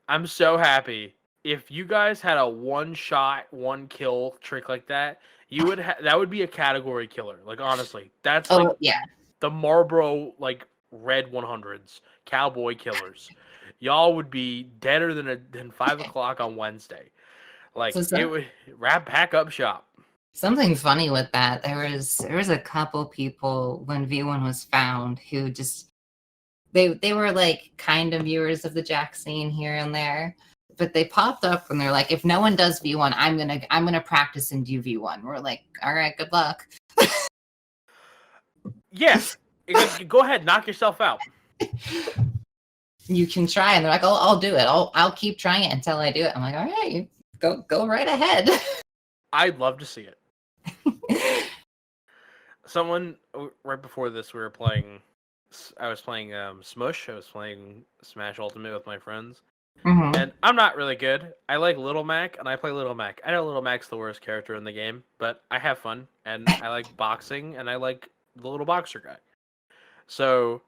I'm so happy. If you guys had a one shot, one kill trick like that, you would that would be a category killer. Like honestly, that's like the Marlboro like red 100s cowboy killers. Y'all would be deader than 5 o'clock on Wednesday. Like it would pack up shop. Something funny with that, there was a couple people when V1 was found who just they were like kind of viewers of the Jack scene here and there, but they popped up and they're like, if no one does V1, I'm gonna practice and do V1. We're like, all right, good luck. Yeah, go ahead, knock yourself out. You can try, and they're like, oh, I'll do it. I'll keep trying it until I do it. I'm like, all right, go right ahead. I'd love to see it. Someone right before this, we were playing. I was playing Smush. I was playing Smash Ultimate with my friends, and I'm not really good. I like Little Mac, and I play Little Mac. I know Little Mac's the worst character in the game, but I have fun, and I like boxing, and I like the little boxer guy. So,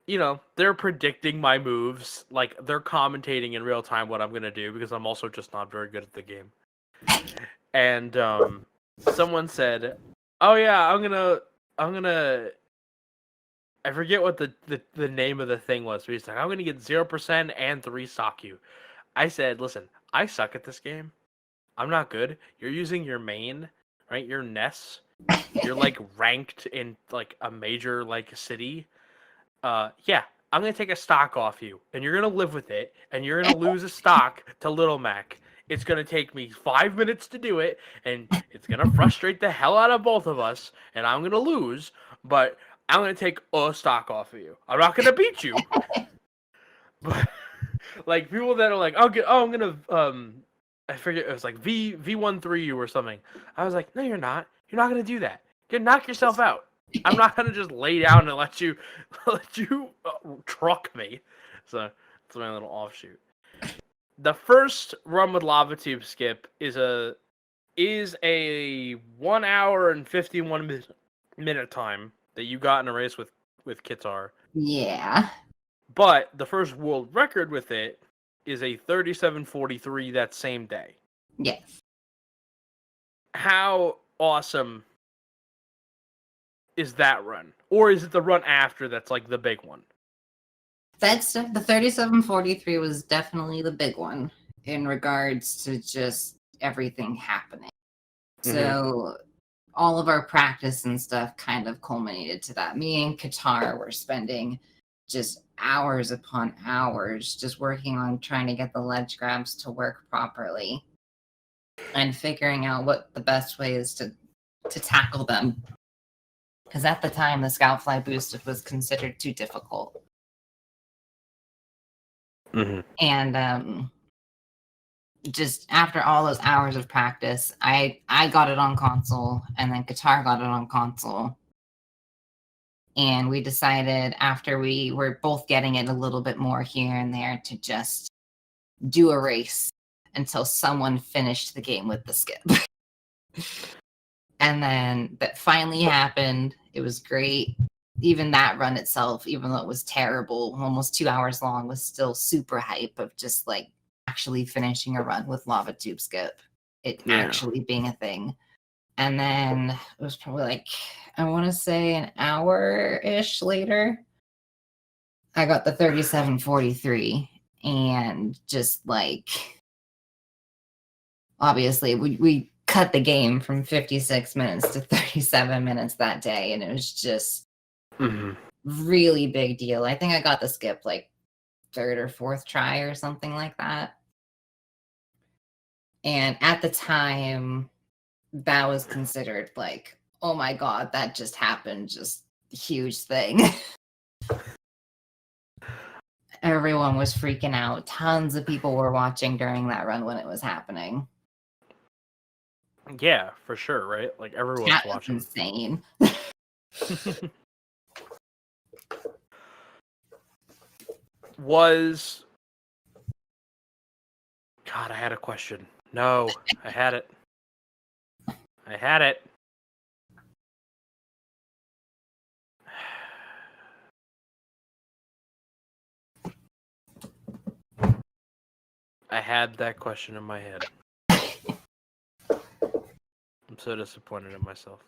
you know, they're predicting my moves, like they're commentating in real time what I'm gonna do because I'm also just not very good at the game. And someone said, "Oh yeah, I'm gonna." I forget what the name of the thing was. But he's like, "I'm gonna get 0% and 3 stock you." I said, "Listen, I suck at this game. I'm not good. You're using your main, right? Your Ness. You're like ranked in like a major like city. Yeah, I'm gonna take a stock off you, and you're gonna live with it, and you're gonna lose a stock to Little Mac. It's gonna take me 5 minutes to do it, and it's gonna frustrate the hell out of both of us, and I'm gonna lose, but I'm gonna take a stock off of you. I'm not gonna beat you." But like people that are like, I'm gonna I forget, it was like V13 or something. I was like, no, you're not. You're not gonna do that. You knock yourself out. I'm not gonna just lay down and let you truck me. So that's my little offshoot. The first run with Lava Tube Skip is a 1 hour and 51 minute time that you got in a race with Kitar. Yeah. But the first world record with it is a 37:43 that same day. Yes. How awesome is that run? Or is it the run after that's like the big one? That's the 37:43 was definitely the big one in regards to just everything happening. So all of our practice and stuff kind of culminated to that. Me and Qatar were spending just hours upon hours just working on trying to get the ledge grabs to work properly and figuring out what the best way is to tackle them. Because at the time, the Scout Fly Boosted was considered too difficult. And just after all those hours of practice, I got it on console, and then Qatar got it on console. And we decided after we were both getting it a little bit more here and there to just do a race until someone finished the game with the skip. And then that finally happened. It was great. Even that run itself, even though it was terrible, almost 2 hours long, was still super hype of just like actually finishing a run with Lava Tube Skip. It actually being a thing. And then it was probably like, I want to say an hour-ish later, I got the 37:43. And just like, obviously, we cut the game from 56 minutes to 37 minutes that day. And it was just really big deal. I think I got the skip like 3rd or 4th try or something like that. And at the time, that was considered like, oh my god, that just happened, just a huge thing. Everyone was freaking out. Tons of people were watching during that run when it was happening. Yeah, for sure, right? Like everyone's watching. Insane. was... God, I had a question. No, I had it. I had it. I had that question in my head. I'm so disappointed in myself.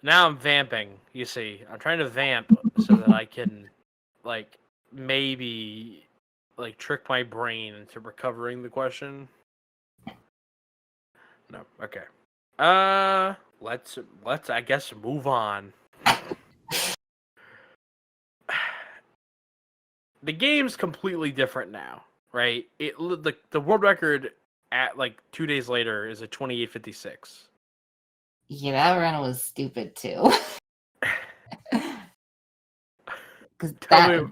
Now I'm vamping, you see. I'm trying to vamp so that I can, like, maybe, like, trick my brain into recovering the question. No, okay. Let's I guess move on. The game's completely different now, right? The world record at like 2 days later is a 28:56. Yeah, that run was stupid too. Because so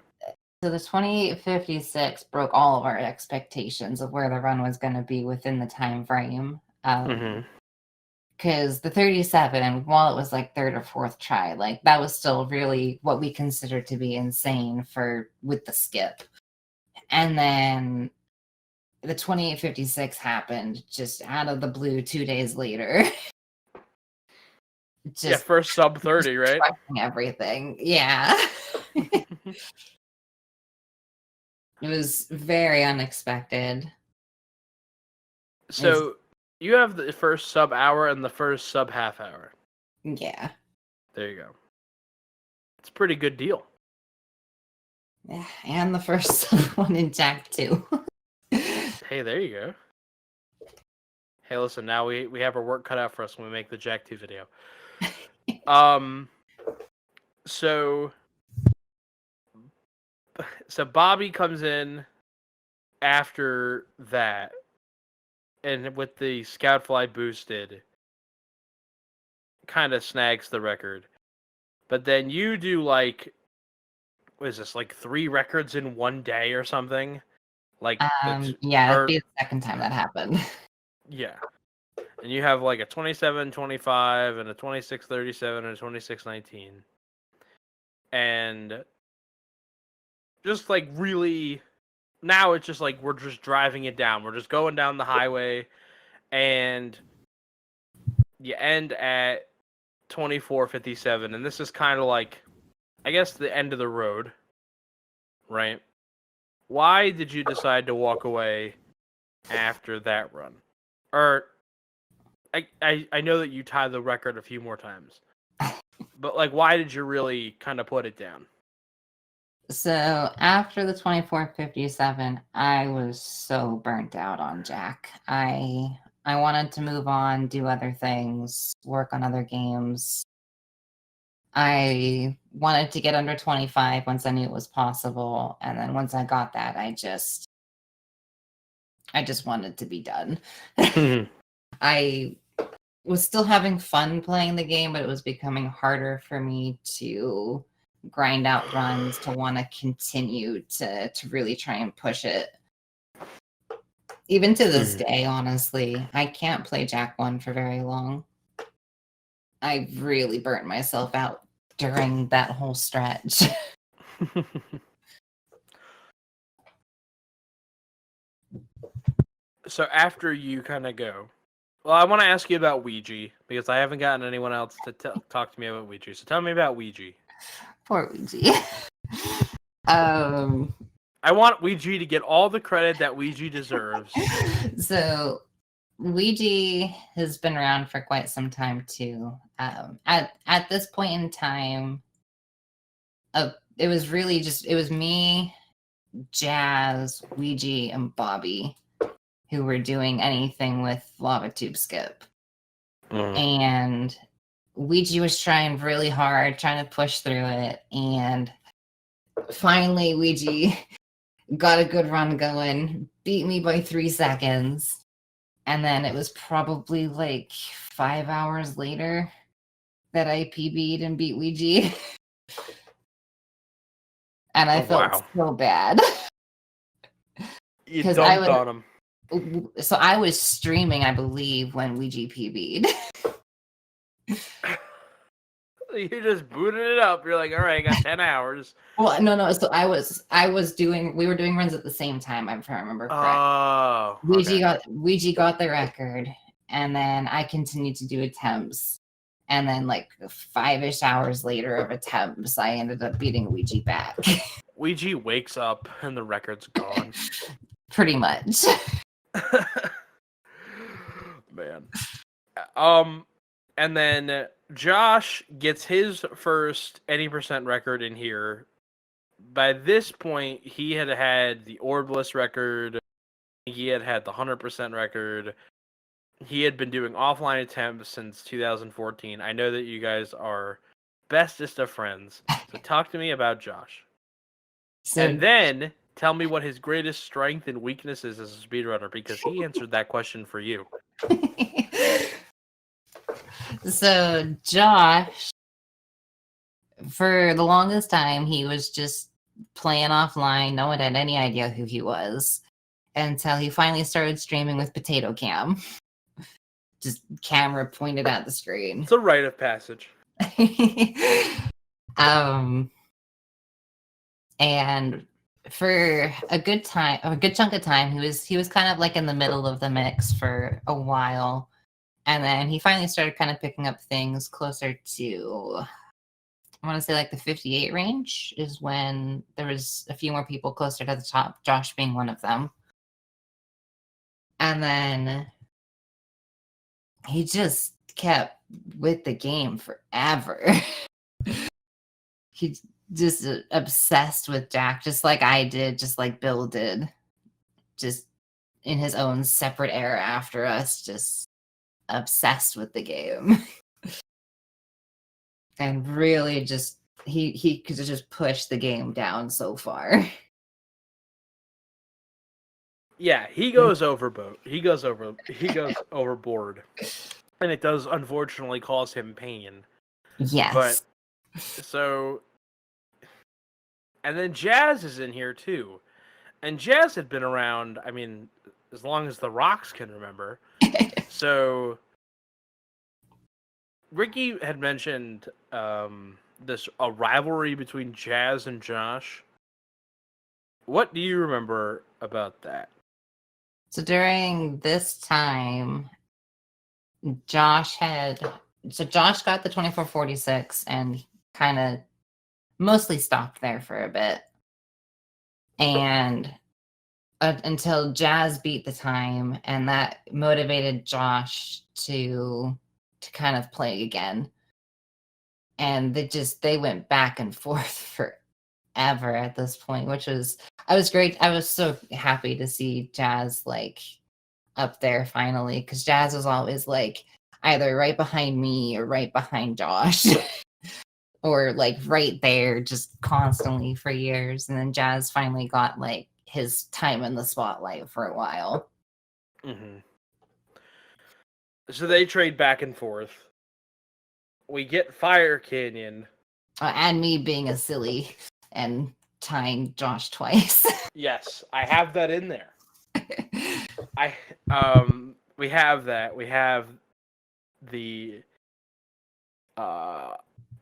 the 28:56 broke all of our expectations of where the run was going to be within the time frame. Because the 37, while it was like third or fourth try, like that was still really what we considered to be insane with the skip. And then the 28:56 happened just out of the blue 2 days later. Just first sub 30, right? Everything. Yeah. It was very unexpected. So you have the first sub hour and the first sub half hour. Yeah. There you go. It's a pretty good deal. Yeah, and the first sub one in Jak 2. Hey, there you go. Hey, listen, now we have our work cut out for us when we make the Jak 2 video. So Bobby comes in after that, and with the Scout Fly boosted, kind of snags the record. But then you do like, what is this, like 3 records in one day or something? Like, yeah, it'd be the second time that happened. Yeah. And you have like a 27:25 and a 26:37 and a 26:19. And just like really, now it's just like we're just driving it down. We're just going down the highway, and you end at 24:57. And this is kind of like, I guess, the end of the road, right? Why did you decide to walk away after that run? Or I know that you tied the record a few more times, but like, why did you really kind of put it down? So after the 24:57, I was so burnt out on Jak. I wanted to move on, do other things, work on other games. I wanted to get under 25 once I knew it was possible, and then once I got that, I just wanted to be done. I was still having fun playing the game, but it was becoming harder for me to grind out runs, to want to continue to really try and push it. Even to this day, honestly, I can't play Jak 1 for very long. I really burnt myself out during that whole stretch. So after you kind of go, well, I want to ask you about Ouija, because I haven't gotten anyone else to talk to me about Ouija. So tell me about Ouija. Poor Ouija. I want Ouija to get all the credit that Ouija deserves. So Ouija has been around for quite some time too. At this point in time, it was really just, it was me, Jazz, Ouija, and Bobby who were doing anything with Lava Tube Skip. And Ouija was trying really hard, trying to push through it, and finally Ouija got a good run going, beat me by 3 seconds, and then it was probably like 5 hours later that I PB'd and beat Ouija. And I felt so bad. You dumped on him. So I was streaming, I believe, when Ouija PB'd. You just booted it up. You're like, all right, I got 10 hours. Well, no. So we were doing runs at the same time, if I remember correct. Oh, Ouija got the record, and then I continued to do attempts. And then, like 5-ish hours later of attempts, I ended up beating Ouija back. Ouija wakes up and the record's gone. Pretty much. Man. And then Josh gets his first any percent record in here. By this point, he had the Orbless record. He had the 100% record. He had been doing offline attempts since 2014. I know that you guys are bestest of friends. So talk to me about Josh. And then tell me what his greatest strength and weakness is as a speedrunner, because he answered that question for you. So Josh, for the longest time, he was just playing offline. No one had any idea who he was until he finally started streaming with Potato Cam. Just camera pointed at the screen. It's a rite of passage. And for a good chunk of time, he was kind of like in the middle of the mix for a while. And then he finally started kind of picking up things closer to, I want to say like the 58 range is when there was a few more people closer to the top, Josh being one of them. And then he just kept with the game forever. He's just obsessed with Jack, just like I did, just like Bill did. Just in his own separate era after us, just obsessed with the game. And really just, he could just push the game down so far. Yeah, he goes overboard. He goes overboard. And it does unfortunately cause him pain. Yes. But so, and then Jazz is in here too. And Jazz had been around, I mean, as long as the Rocks can remember. So Ricky had mentioned a rivalry between Jazz and Josh. What do you remember about that? So during this time, Josh got the 2446 and kind of mostly stopped there for a bit. And until Jazz beat the time, and that motivated Josh to kind of play again. And they went back and forth forever at this point, which was great. I was so happy to see Jazz like up there finally, because Jazz was always like either right behind me or right behind Josh. Or like right there just constantly for years. And then Jazz finally got like his time in the spotlight for a while. Mm-hmm. So they trade back and forth. We get Fire Canyon. And me being a silly and tying Josh twice. Yes, I have that in there. We have that. We have the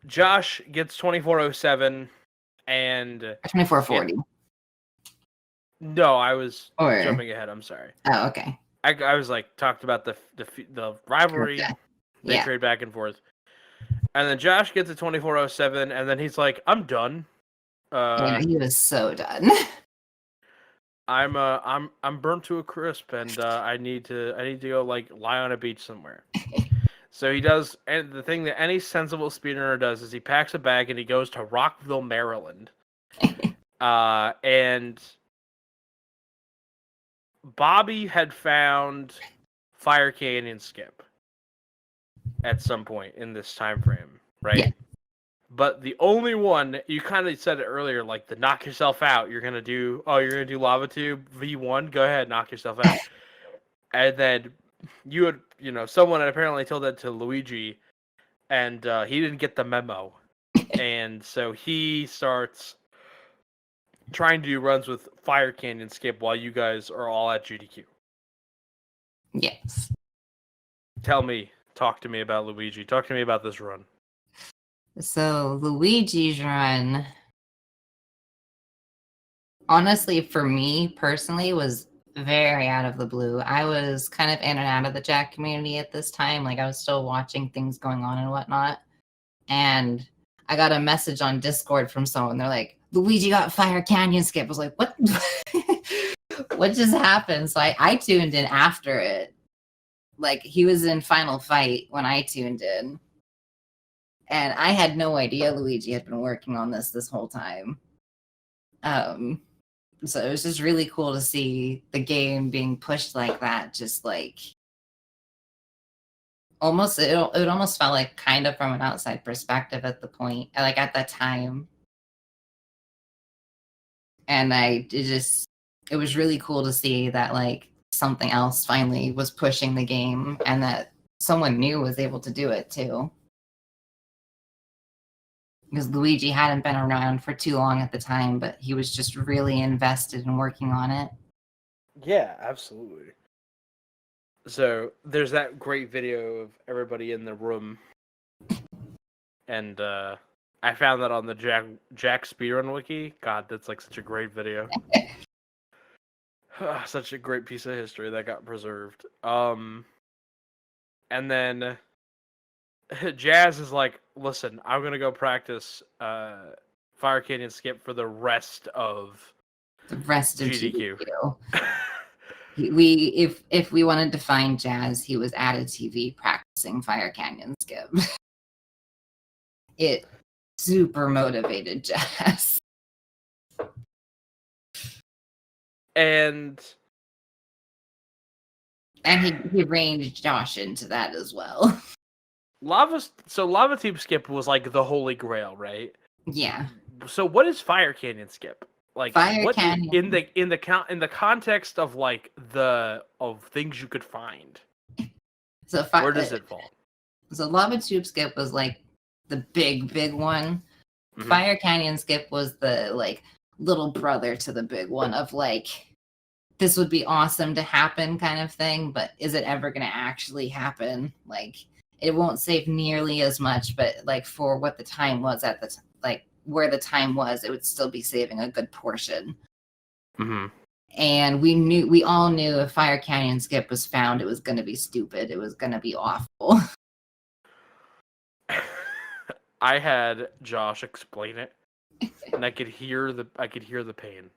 Josh gets 2407 and 2440. No, I was jumping ahead. I'm sorry. Oh, okay. I was like talked about the rivalry. Okay. They trade back and forth, and then Josh gets a 2407, and then he's like, "I'm done." He was so done. I'm burnt to a crisp, and I need to go like lie on a beach somewhere. So he does, and the thing that any sensible speedrunner does is he packs a bag and he goes to Rockville, Maryland. And Bobby had found Fire Canyon Skip at some point in this time frame, right? Yeah. But the only one, you kind of said it earlier, like the knock yourself out. You're gonna do Lava Tube V1. Go ahead, knock yourself out. And then someone had apparently told that to Luigi, and he didn't get the memo, and so he starts trying to do runs with Fire Canyon Skip while you guys are all at GDQ. Yes. Talk to me about Luigi. Talk to me about this run. So Luigi's run, honestly, for me personally, was very out of the blue. I was kind of in and out of the Jack community at this time. Like, I was still watching things going on and whatnot. And I got a message on Discord from someone. They're like, Luigi got Fire Canyon skip. I was like, what? What just happened? So I tuned in after it. Like, he was in Final Fight when I tuned in. And I had no idea Luigi had been working on this whole time. So it was just really cool to see the game being pushed like that. Just like almost, it almost felt like kind of from an outside perspective at the point, like at that time. And it was really cool to see that like something else finally was pushing the game and that someone new was able to do it too. Because Luigi hadn't been around for too long at the time, but he was just really invested in working on it. Yeah, absolutely. So there's that great video of everybody in the room, and I found that on the Jack Speedrun wiki. God, that's like such a great video. Such a great piece of history that got preserved. And then Jazz is like, listen, I'm gonna go practice Fire Canyon skip for the rest of GDQ. If we wanted to find Jazz, he was at a TV practicing Fire Canyon skip. It super motivated Jazz. And he reined Josh into that as well. Lava Tube skip was like the holy grail, right? Yeah. So what is Fire Canyon skip? Like Fire Canyon in the context of like of things you could find. So where does it fall? So Lava Tube skip was like the big one. Mm-hmm. Fire Canyon skip was the like little brother to the big one of like, this would be awesome to happen kind of thing, but is it ever going to actually happen? Like, it won't save nearly as much, but like for what the time was at the like where the time was, it would still be saving a good portion. Mm-hmm. And we all knew if Fire Canyon skip was found, it was going to be stupid. It was going to be awful. I had Josh explain it, and I could hear the pain.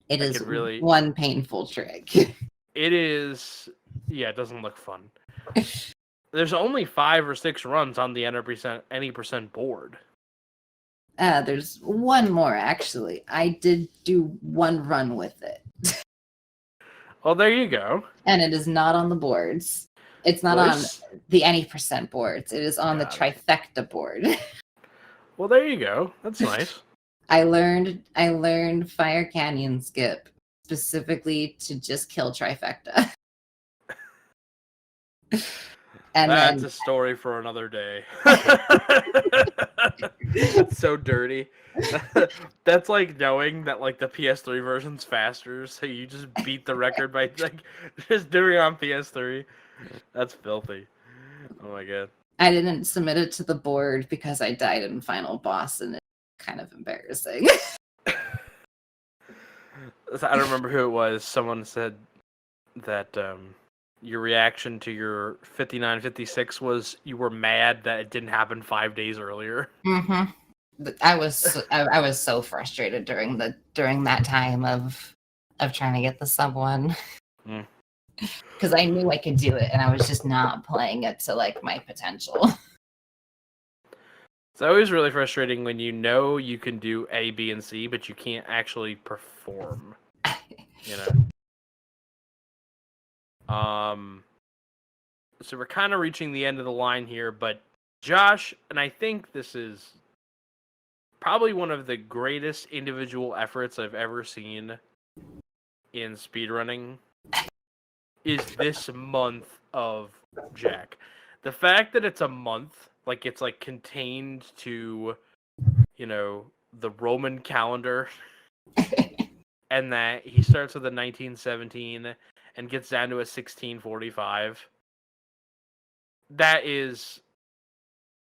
It is really one painful trick. It is, yeah. It doesn't look fun. There's only 5 or 6 runs on the any percent board. There's one more actually. I did do one run with it. Well, there you go. And it is not on the boards. It's not on the any percent boards. It is on the trifecta board. Well, there you go. That's nice. I learned Fire Canyon skip specifically to just kill trifecta. And that's a story for another day. It's so dirty. That's like knowing that like the PS3 version's faster, so you just beat the record by like just doing it on PS3. That's filthy. Oh my god. I didn't submit it to the board because I died in final boss, and it's kind of embarrassing. I don't remember who it was. Someone said that your reaction to your 59-56 was you were mad that it didn't happen 5 days earlier. Mm-hmm. I was so frustrated during that time of trying to get the sub one. Because I knew I could do it, and I was just not playing it to like my potential. It's always really frustrating when you know you can do A, B, and C, but you can't actually perform. You know. So we're kind of reaching the end of the line here, but Josh, and I think this is probably one of the greatest individual efforts I've ever seen in speedrunning, is this month of Jack. The fact that it's a month, like it's like contained to, you know, the Roman calendar, and that he starts with a 1917 and gets down to a 1645. That is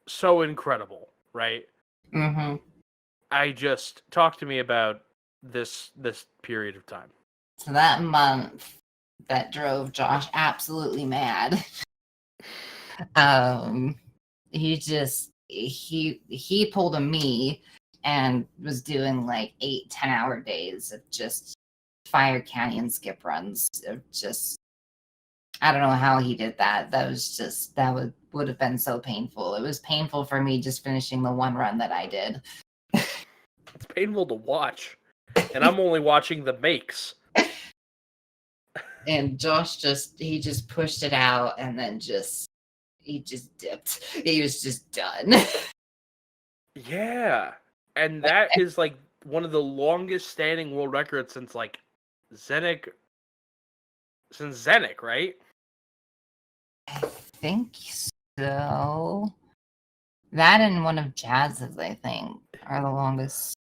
so incredible. right? Mm-hmm. Talk to me about this period of time. So that month that drove Josh absolutely mad. He pulled a me and was doing like 8-10 hour days of just Fire Canyon skip runs of just, I don't know how he did that. That would have been so painful. It was painful for me just finishing the one run that I did. It's painful to watch, and I'm only watching the makes. And Josh he just pushed it out, and then he just dipped. He was just done. Yeah, and that is like one of the longest standing world records since like Zenik, right? I think so. That and one of Jazz's, I think, are the longest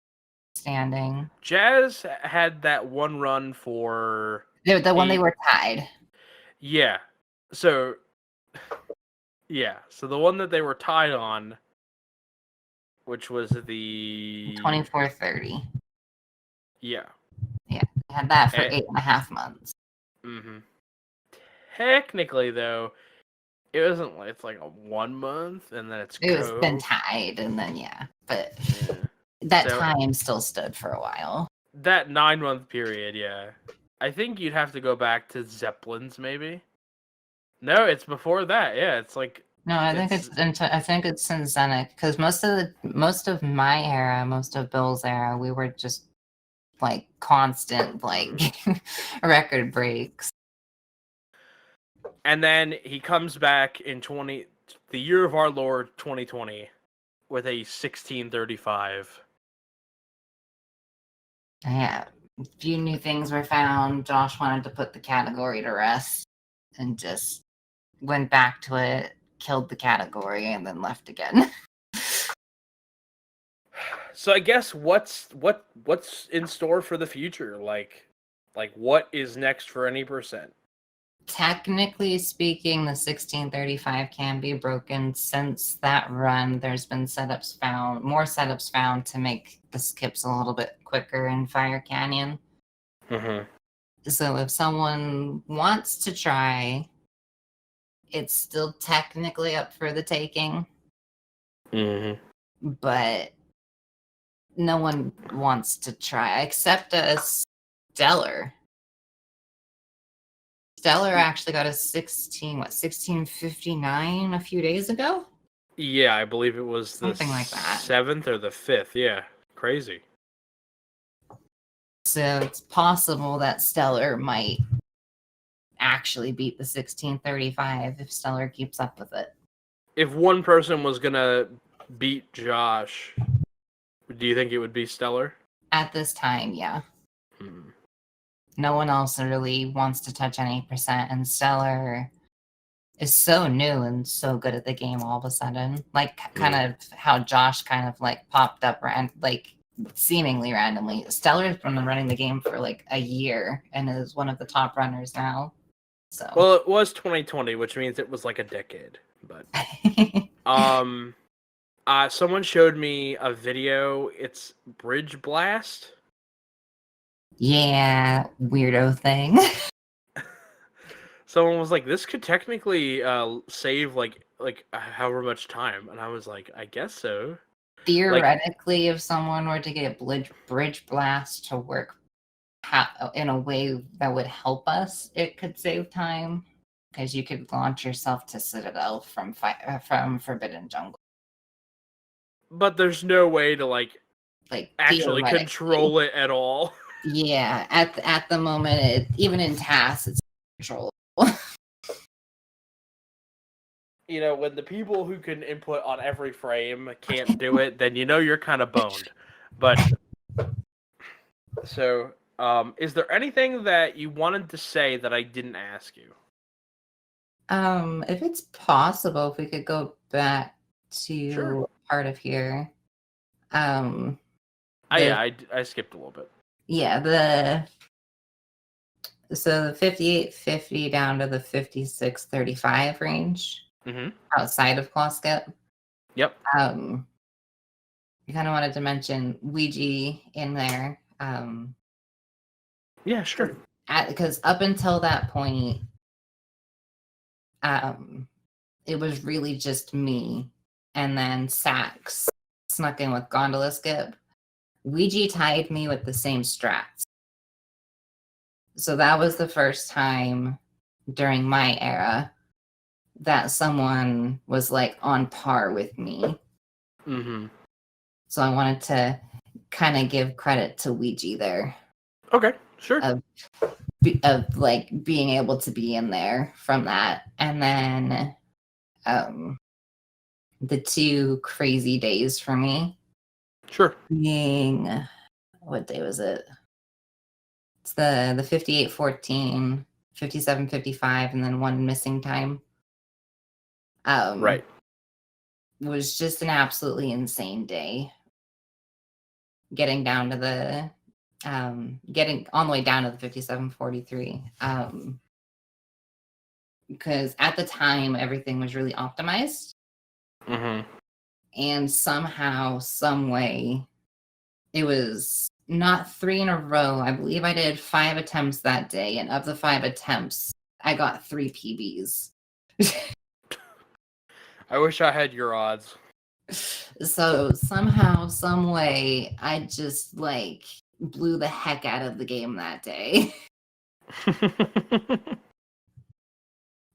standing. Jazz had that one run for The one they were tied. Yeah. So the one that they were tied on, which was the 24:30. Yeah. Yeah, they had that for 8.5 months. Mm-hmm. Technically, though, it wasn't. It's like a 1 month, and then It was been tied, and then but that time still stood for a while. That 9-month period, yeah. I think you'd have to go back to Zeppelin's, maybe. No, it's before that. Yeah, it's like no. I think it's since Zenik, because most of my era, most of Bill's era, we were just like constant record breaks. And then he comes back in the year of our Lord 2020 with a 1635. Yeah, a few new things were found. Josh wanted to put the category to rest and just went back to it, killed the category, and then left again. So I guess what's in store for the future? Like what is next for any percent? Technically speaking, the 1635 can be broken. Since that run, there's been more setups found to make the skips a little bit quicker in Fire Canyon. Mm-hmm. So if someone wants to try, it's still technically up for the taking. Mm-hmm. But no one wants to try except Stellar. Stellar actually got a 1659 a few days ago. Yeah, I believe it was something like that. 7th or the 5th. Yeah, crazy. So it's possible that Stellar might actually beat the 1635 if Stellar keeps up with it. If one person was gonna beat Josh, do you think it would be Stellar? At this time, yeah. No one else really wants to touch any percent, and Stellar is so new and so good at the game all of a sudden. Like kind of how Josh kind of like popped up seemingly randomly. Stellar has been running the game for like a year and is one of the top runners now. So well, it was 2020, which means it was like a decade. But someone showed me a video. It's Bridge Blast. Yeah, weirdo thing. Someone was like, "This could technically save like however much time," and I was like, "I guess so." Theoretically, if someone were to get Bridge Blast to work in a way that would help us, it could save time because you could launch yourself to Citadel from Forbidden Jungle. But there's no way to actually control it at all. Yeah, at the moment, even in tasks, it's controllable. You know, when the people who can input on every frame can't do it, then you know you're kind of boned. But so, is there anything that you wanted to say that I didn't ask you? If it's possible, if we could go back to part of here. I skipped a little bit. Yeah, so the 5850 down to the 5635 range, outside of Kloskep. Yep. kind of wanted to mention Ouija in there. Yeah, sure. Because up until that point, it was really just me, and then Sax snuck in with Gondola Skip. Ouija tied me with the same strats. So that was the first time during my era that someone was like on par with me. Mm-hmm. So I wanted to kind of give credit to Ouija there. Okay, sure. Of like being able to be in there from that. And then the two crazy days for me. Sure. Being, what day was it? It's the 5814, 5755, and then one missing time. Right. It was just an absolutely insane day. Getting down to the getting on the way down to the 5743. Because at the time everything was really optimized. Mm-hmm. And somehow, some way, it was not 3 in a row. I believe I did 5 attempts that day, and of the 5 attempts, I got 3 PBs. I wish I had your odds. So somehow, some way, I just like blew the heck out of the game that day.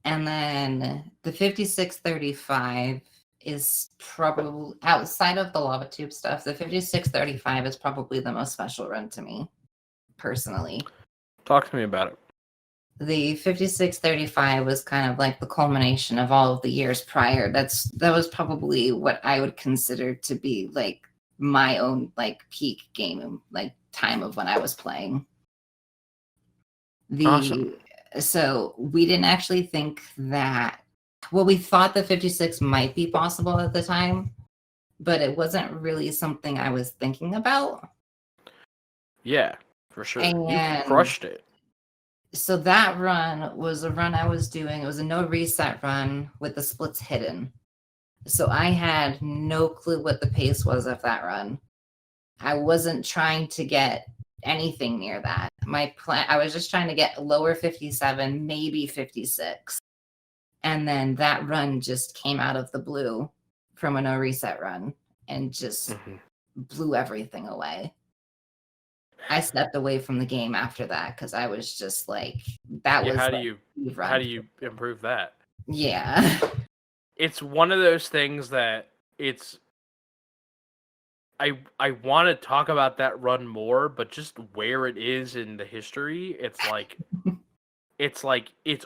And then the 5635 is probably, outside of the lava tube stuff, the 5635 is probably the most special run to me, personally. Talk to me about it. The 5635 was kind of like the culmination of all of the years prior. That was probably what I would consider to be like my own like peak game, like time of when I was playing. Awesome. So we didn't actually think that, well, we thought the 56 might be possible at the time, but it wasn't really something I was thinking about. Yeah, for sure. And you crushed it. So that run was a run I was doing. It was a no reset run with the splits hidden. So I had no clue what the pace was of that run. I wasn't trying to get anything near that. My plan, I was just trying to get lower 57, maybe 56. And then that run just came out of the blue from a no reset run and just blew everything away. I stepped away from the game after that because I was just like, that was. How do you improve that? Yeah. It's one of those things that it's. I want to talk about that run more, but just where it is in the history, it's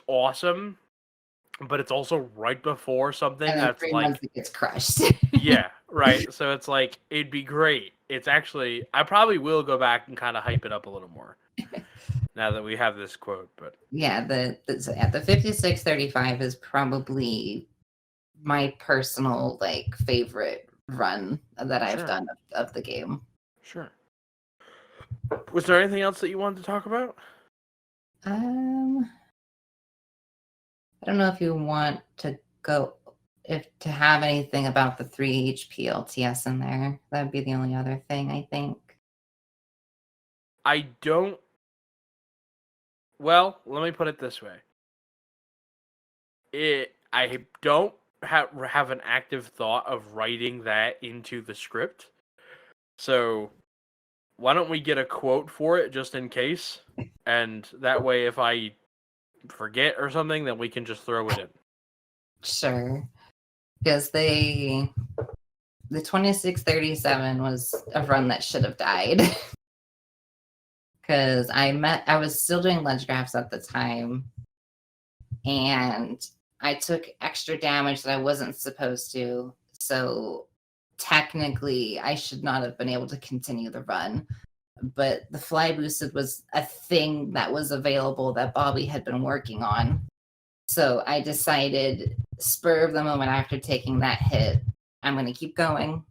awesome, but it's also right before something and that's like it gets crushed. Yeah, right. So it's like it'd be great. It's actually I probably will go back and kind of hype it up a little more now that we have this quote. But yeah, the 5635 is probably my personal like favorite run that I've done of the game. Sure. Was there anything else that you wanted to talk about? I don't know if you want to go to have anything about the 3 HP LTS in there. That would be the only other thing, I think. I don't. Well, let me put it this way. I don't have an active thought of writing that into the script. So why don't we get a quote for it just in case? And that way, if I forget or something, then we can just throw it in. Sure. Because the 2637 was a run that should have died. Because I was still doing ledge grabs at the time, and I took extra damage that I wasn't supposed to. So technically, I should not have been able to continue the run. But the fly boosted was a thing that was available that Bobby had been working on. So I decided, spur of the moment after taking that hit, I'm going to keep going.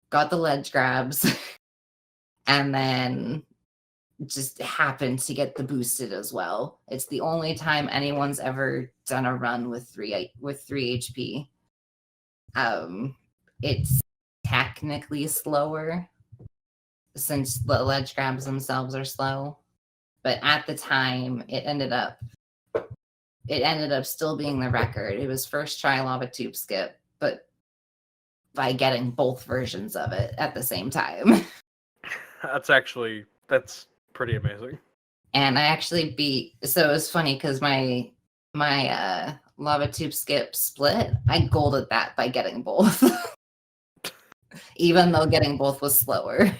Got the ledge grabs. And then just happened to get the boosted as well. It's the only time anyone's ever done a run with 3 HP. It's technically slower since the ledge grabs themselves are slow. But at the time, it ended up still being the record. It was first try lava tube skip, but by getting both versions of it at the same time. That's pretty amazing. And I actually beat, so it was funny because my lava tube skip split, I golded that by getting both. Even though getting both was slower.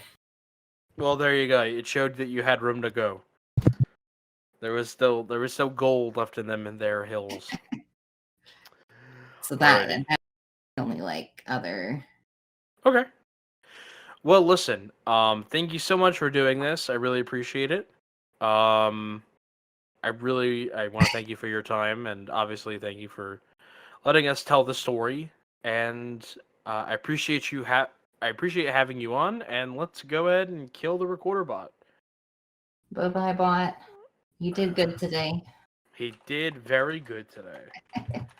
Well, there you go. It showed that you had room to go. There was still gold left in them in their hills. So that and that's only like other. Okay. Well, listen. Thank you so much for doing this. I really appreciate it. I want to thank you for your time, and obviously thank you for letting us tell the story. And I appreciate having you on. And let's go ahead and kill the recorder bot. Bye-bye, bot. You did good today. He did very good today.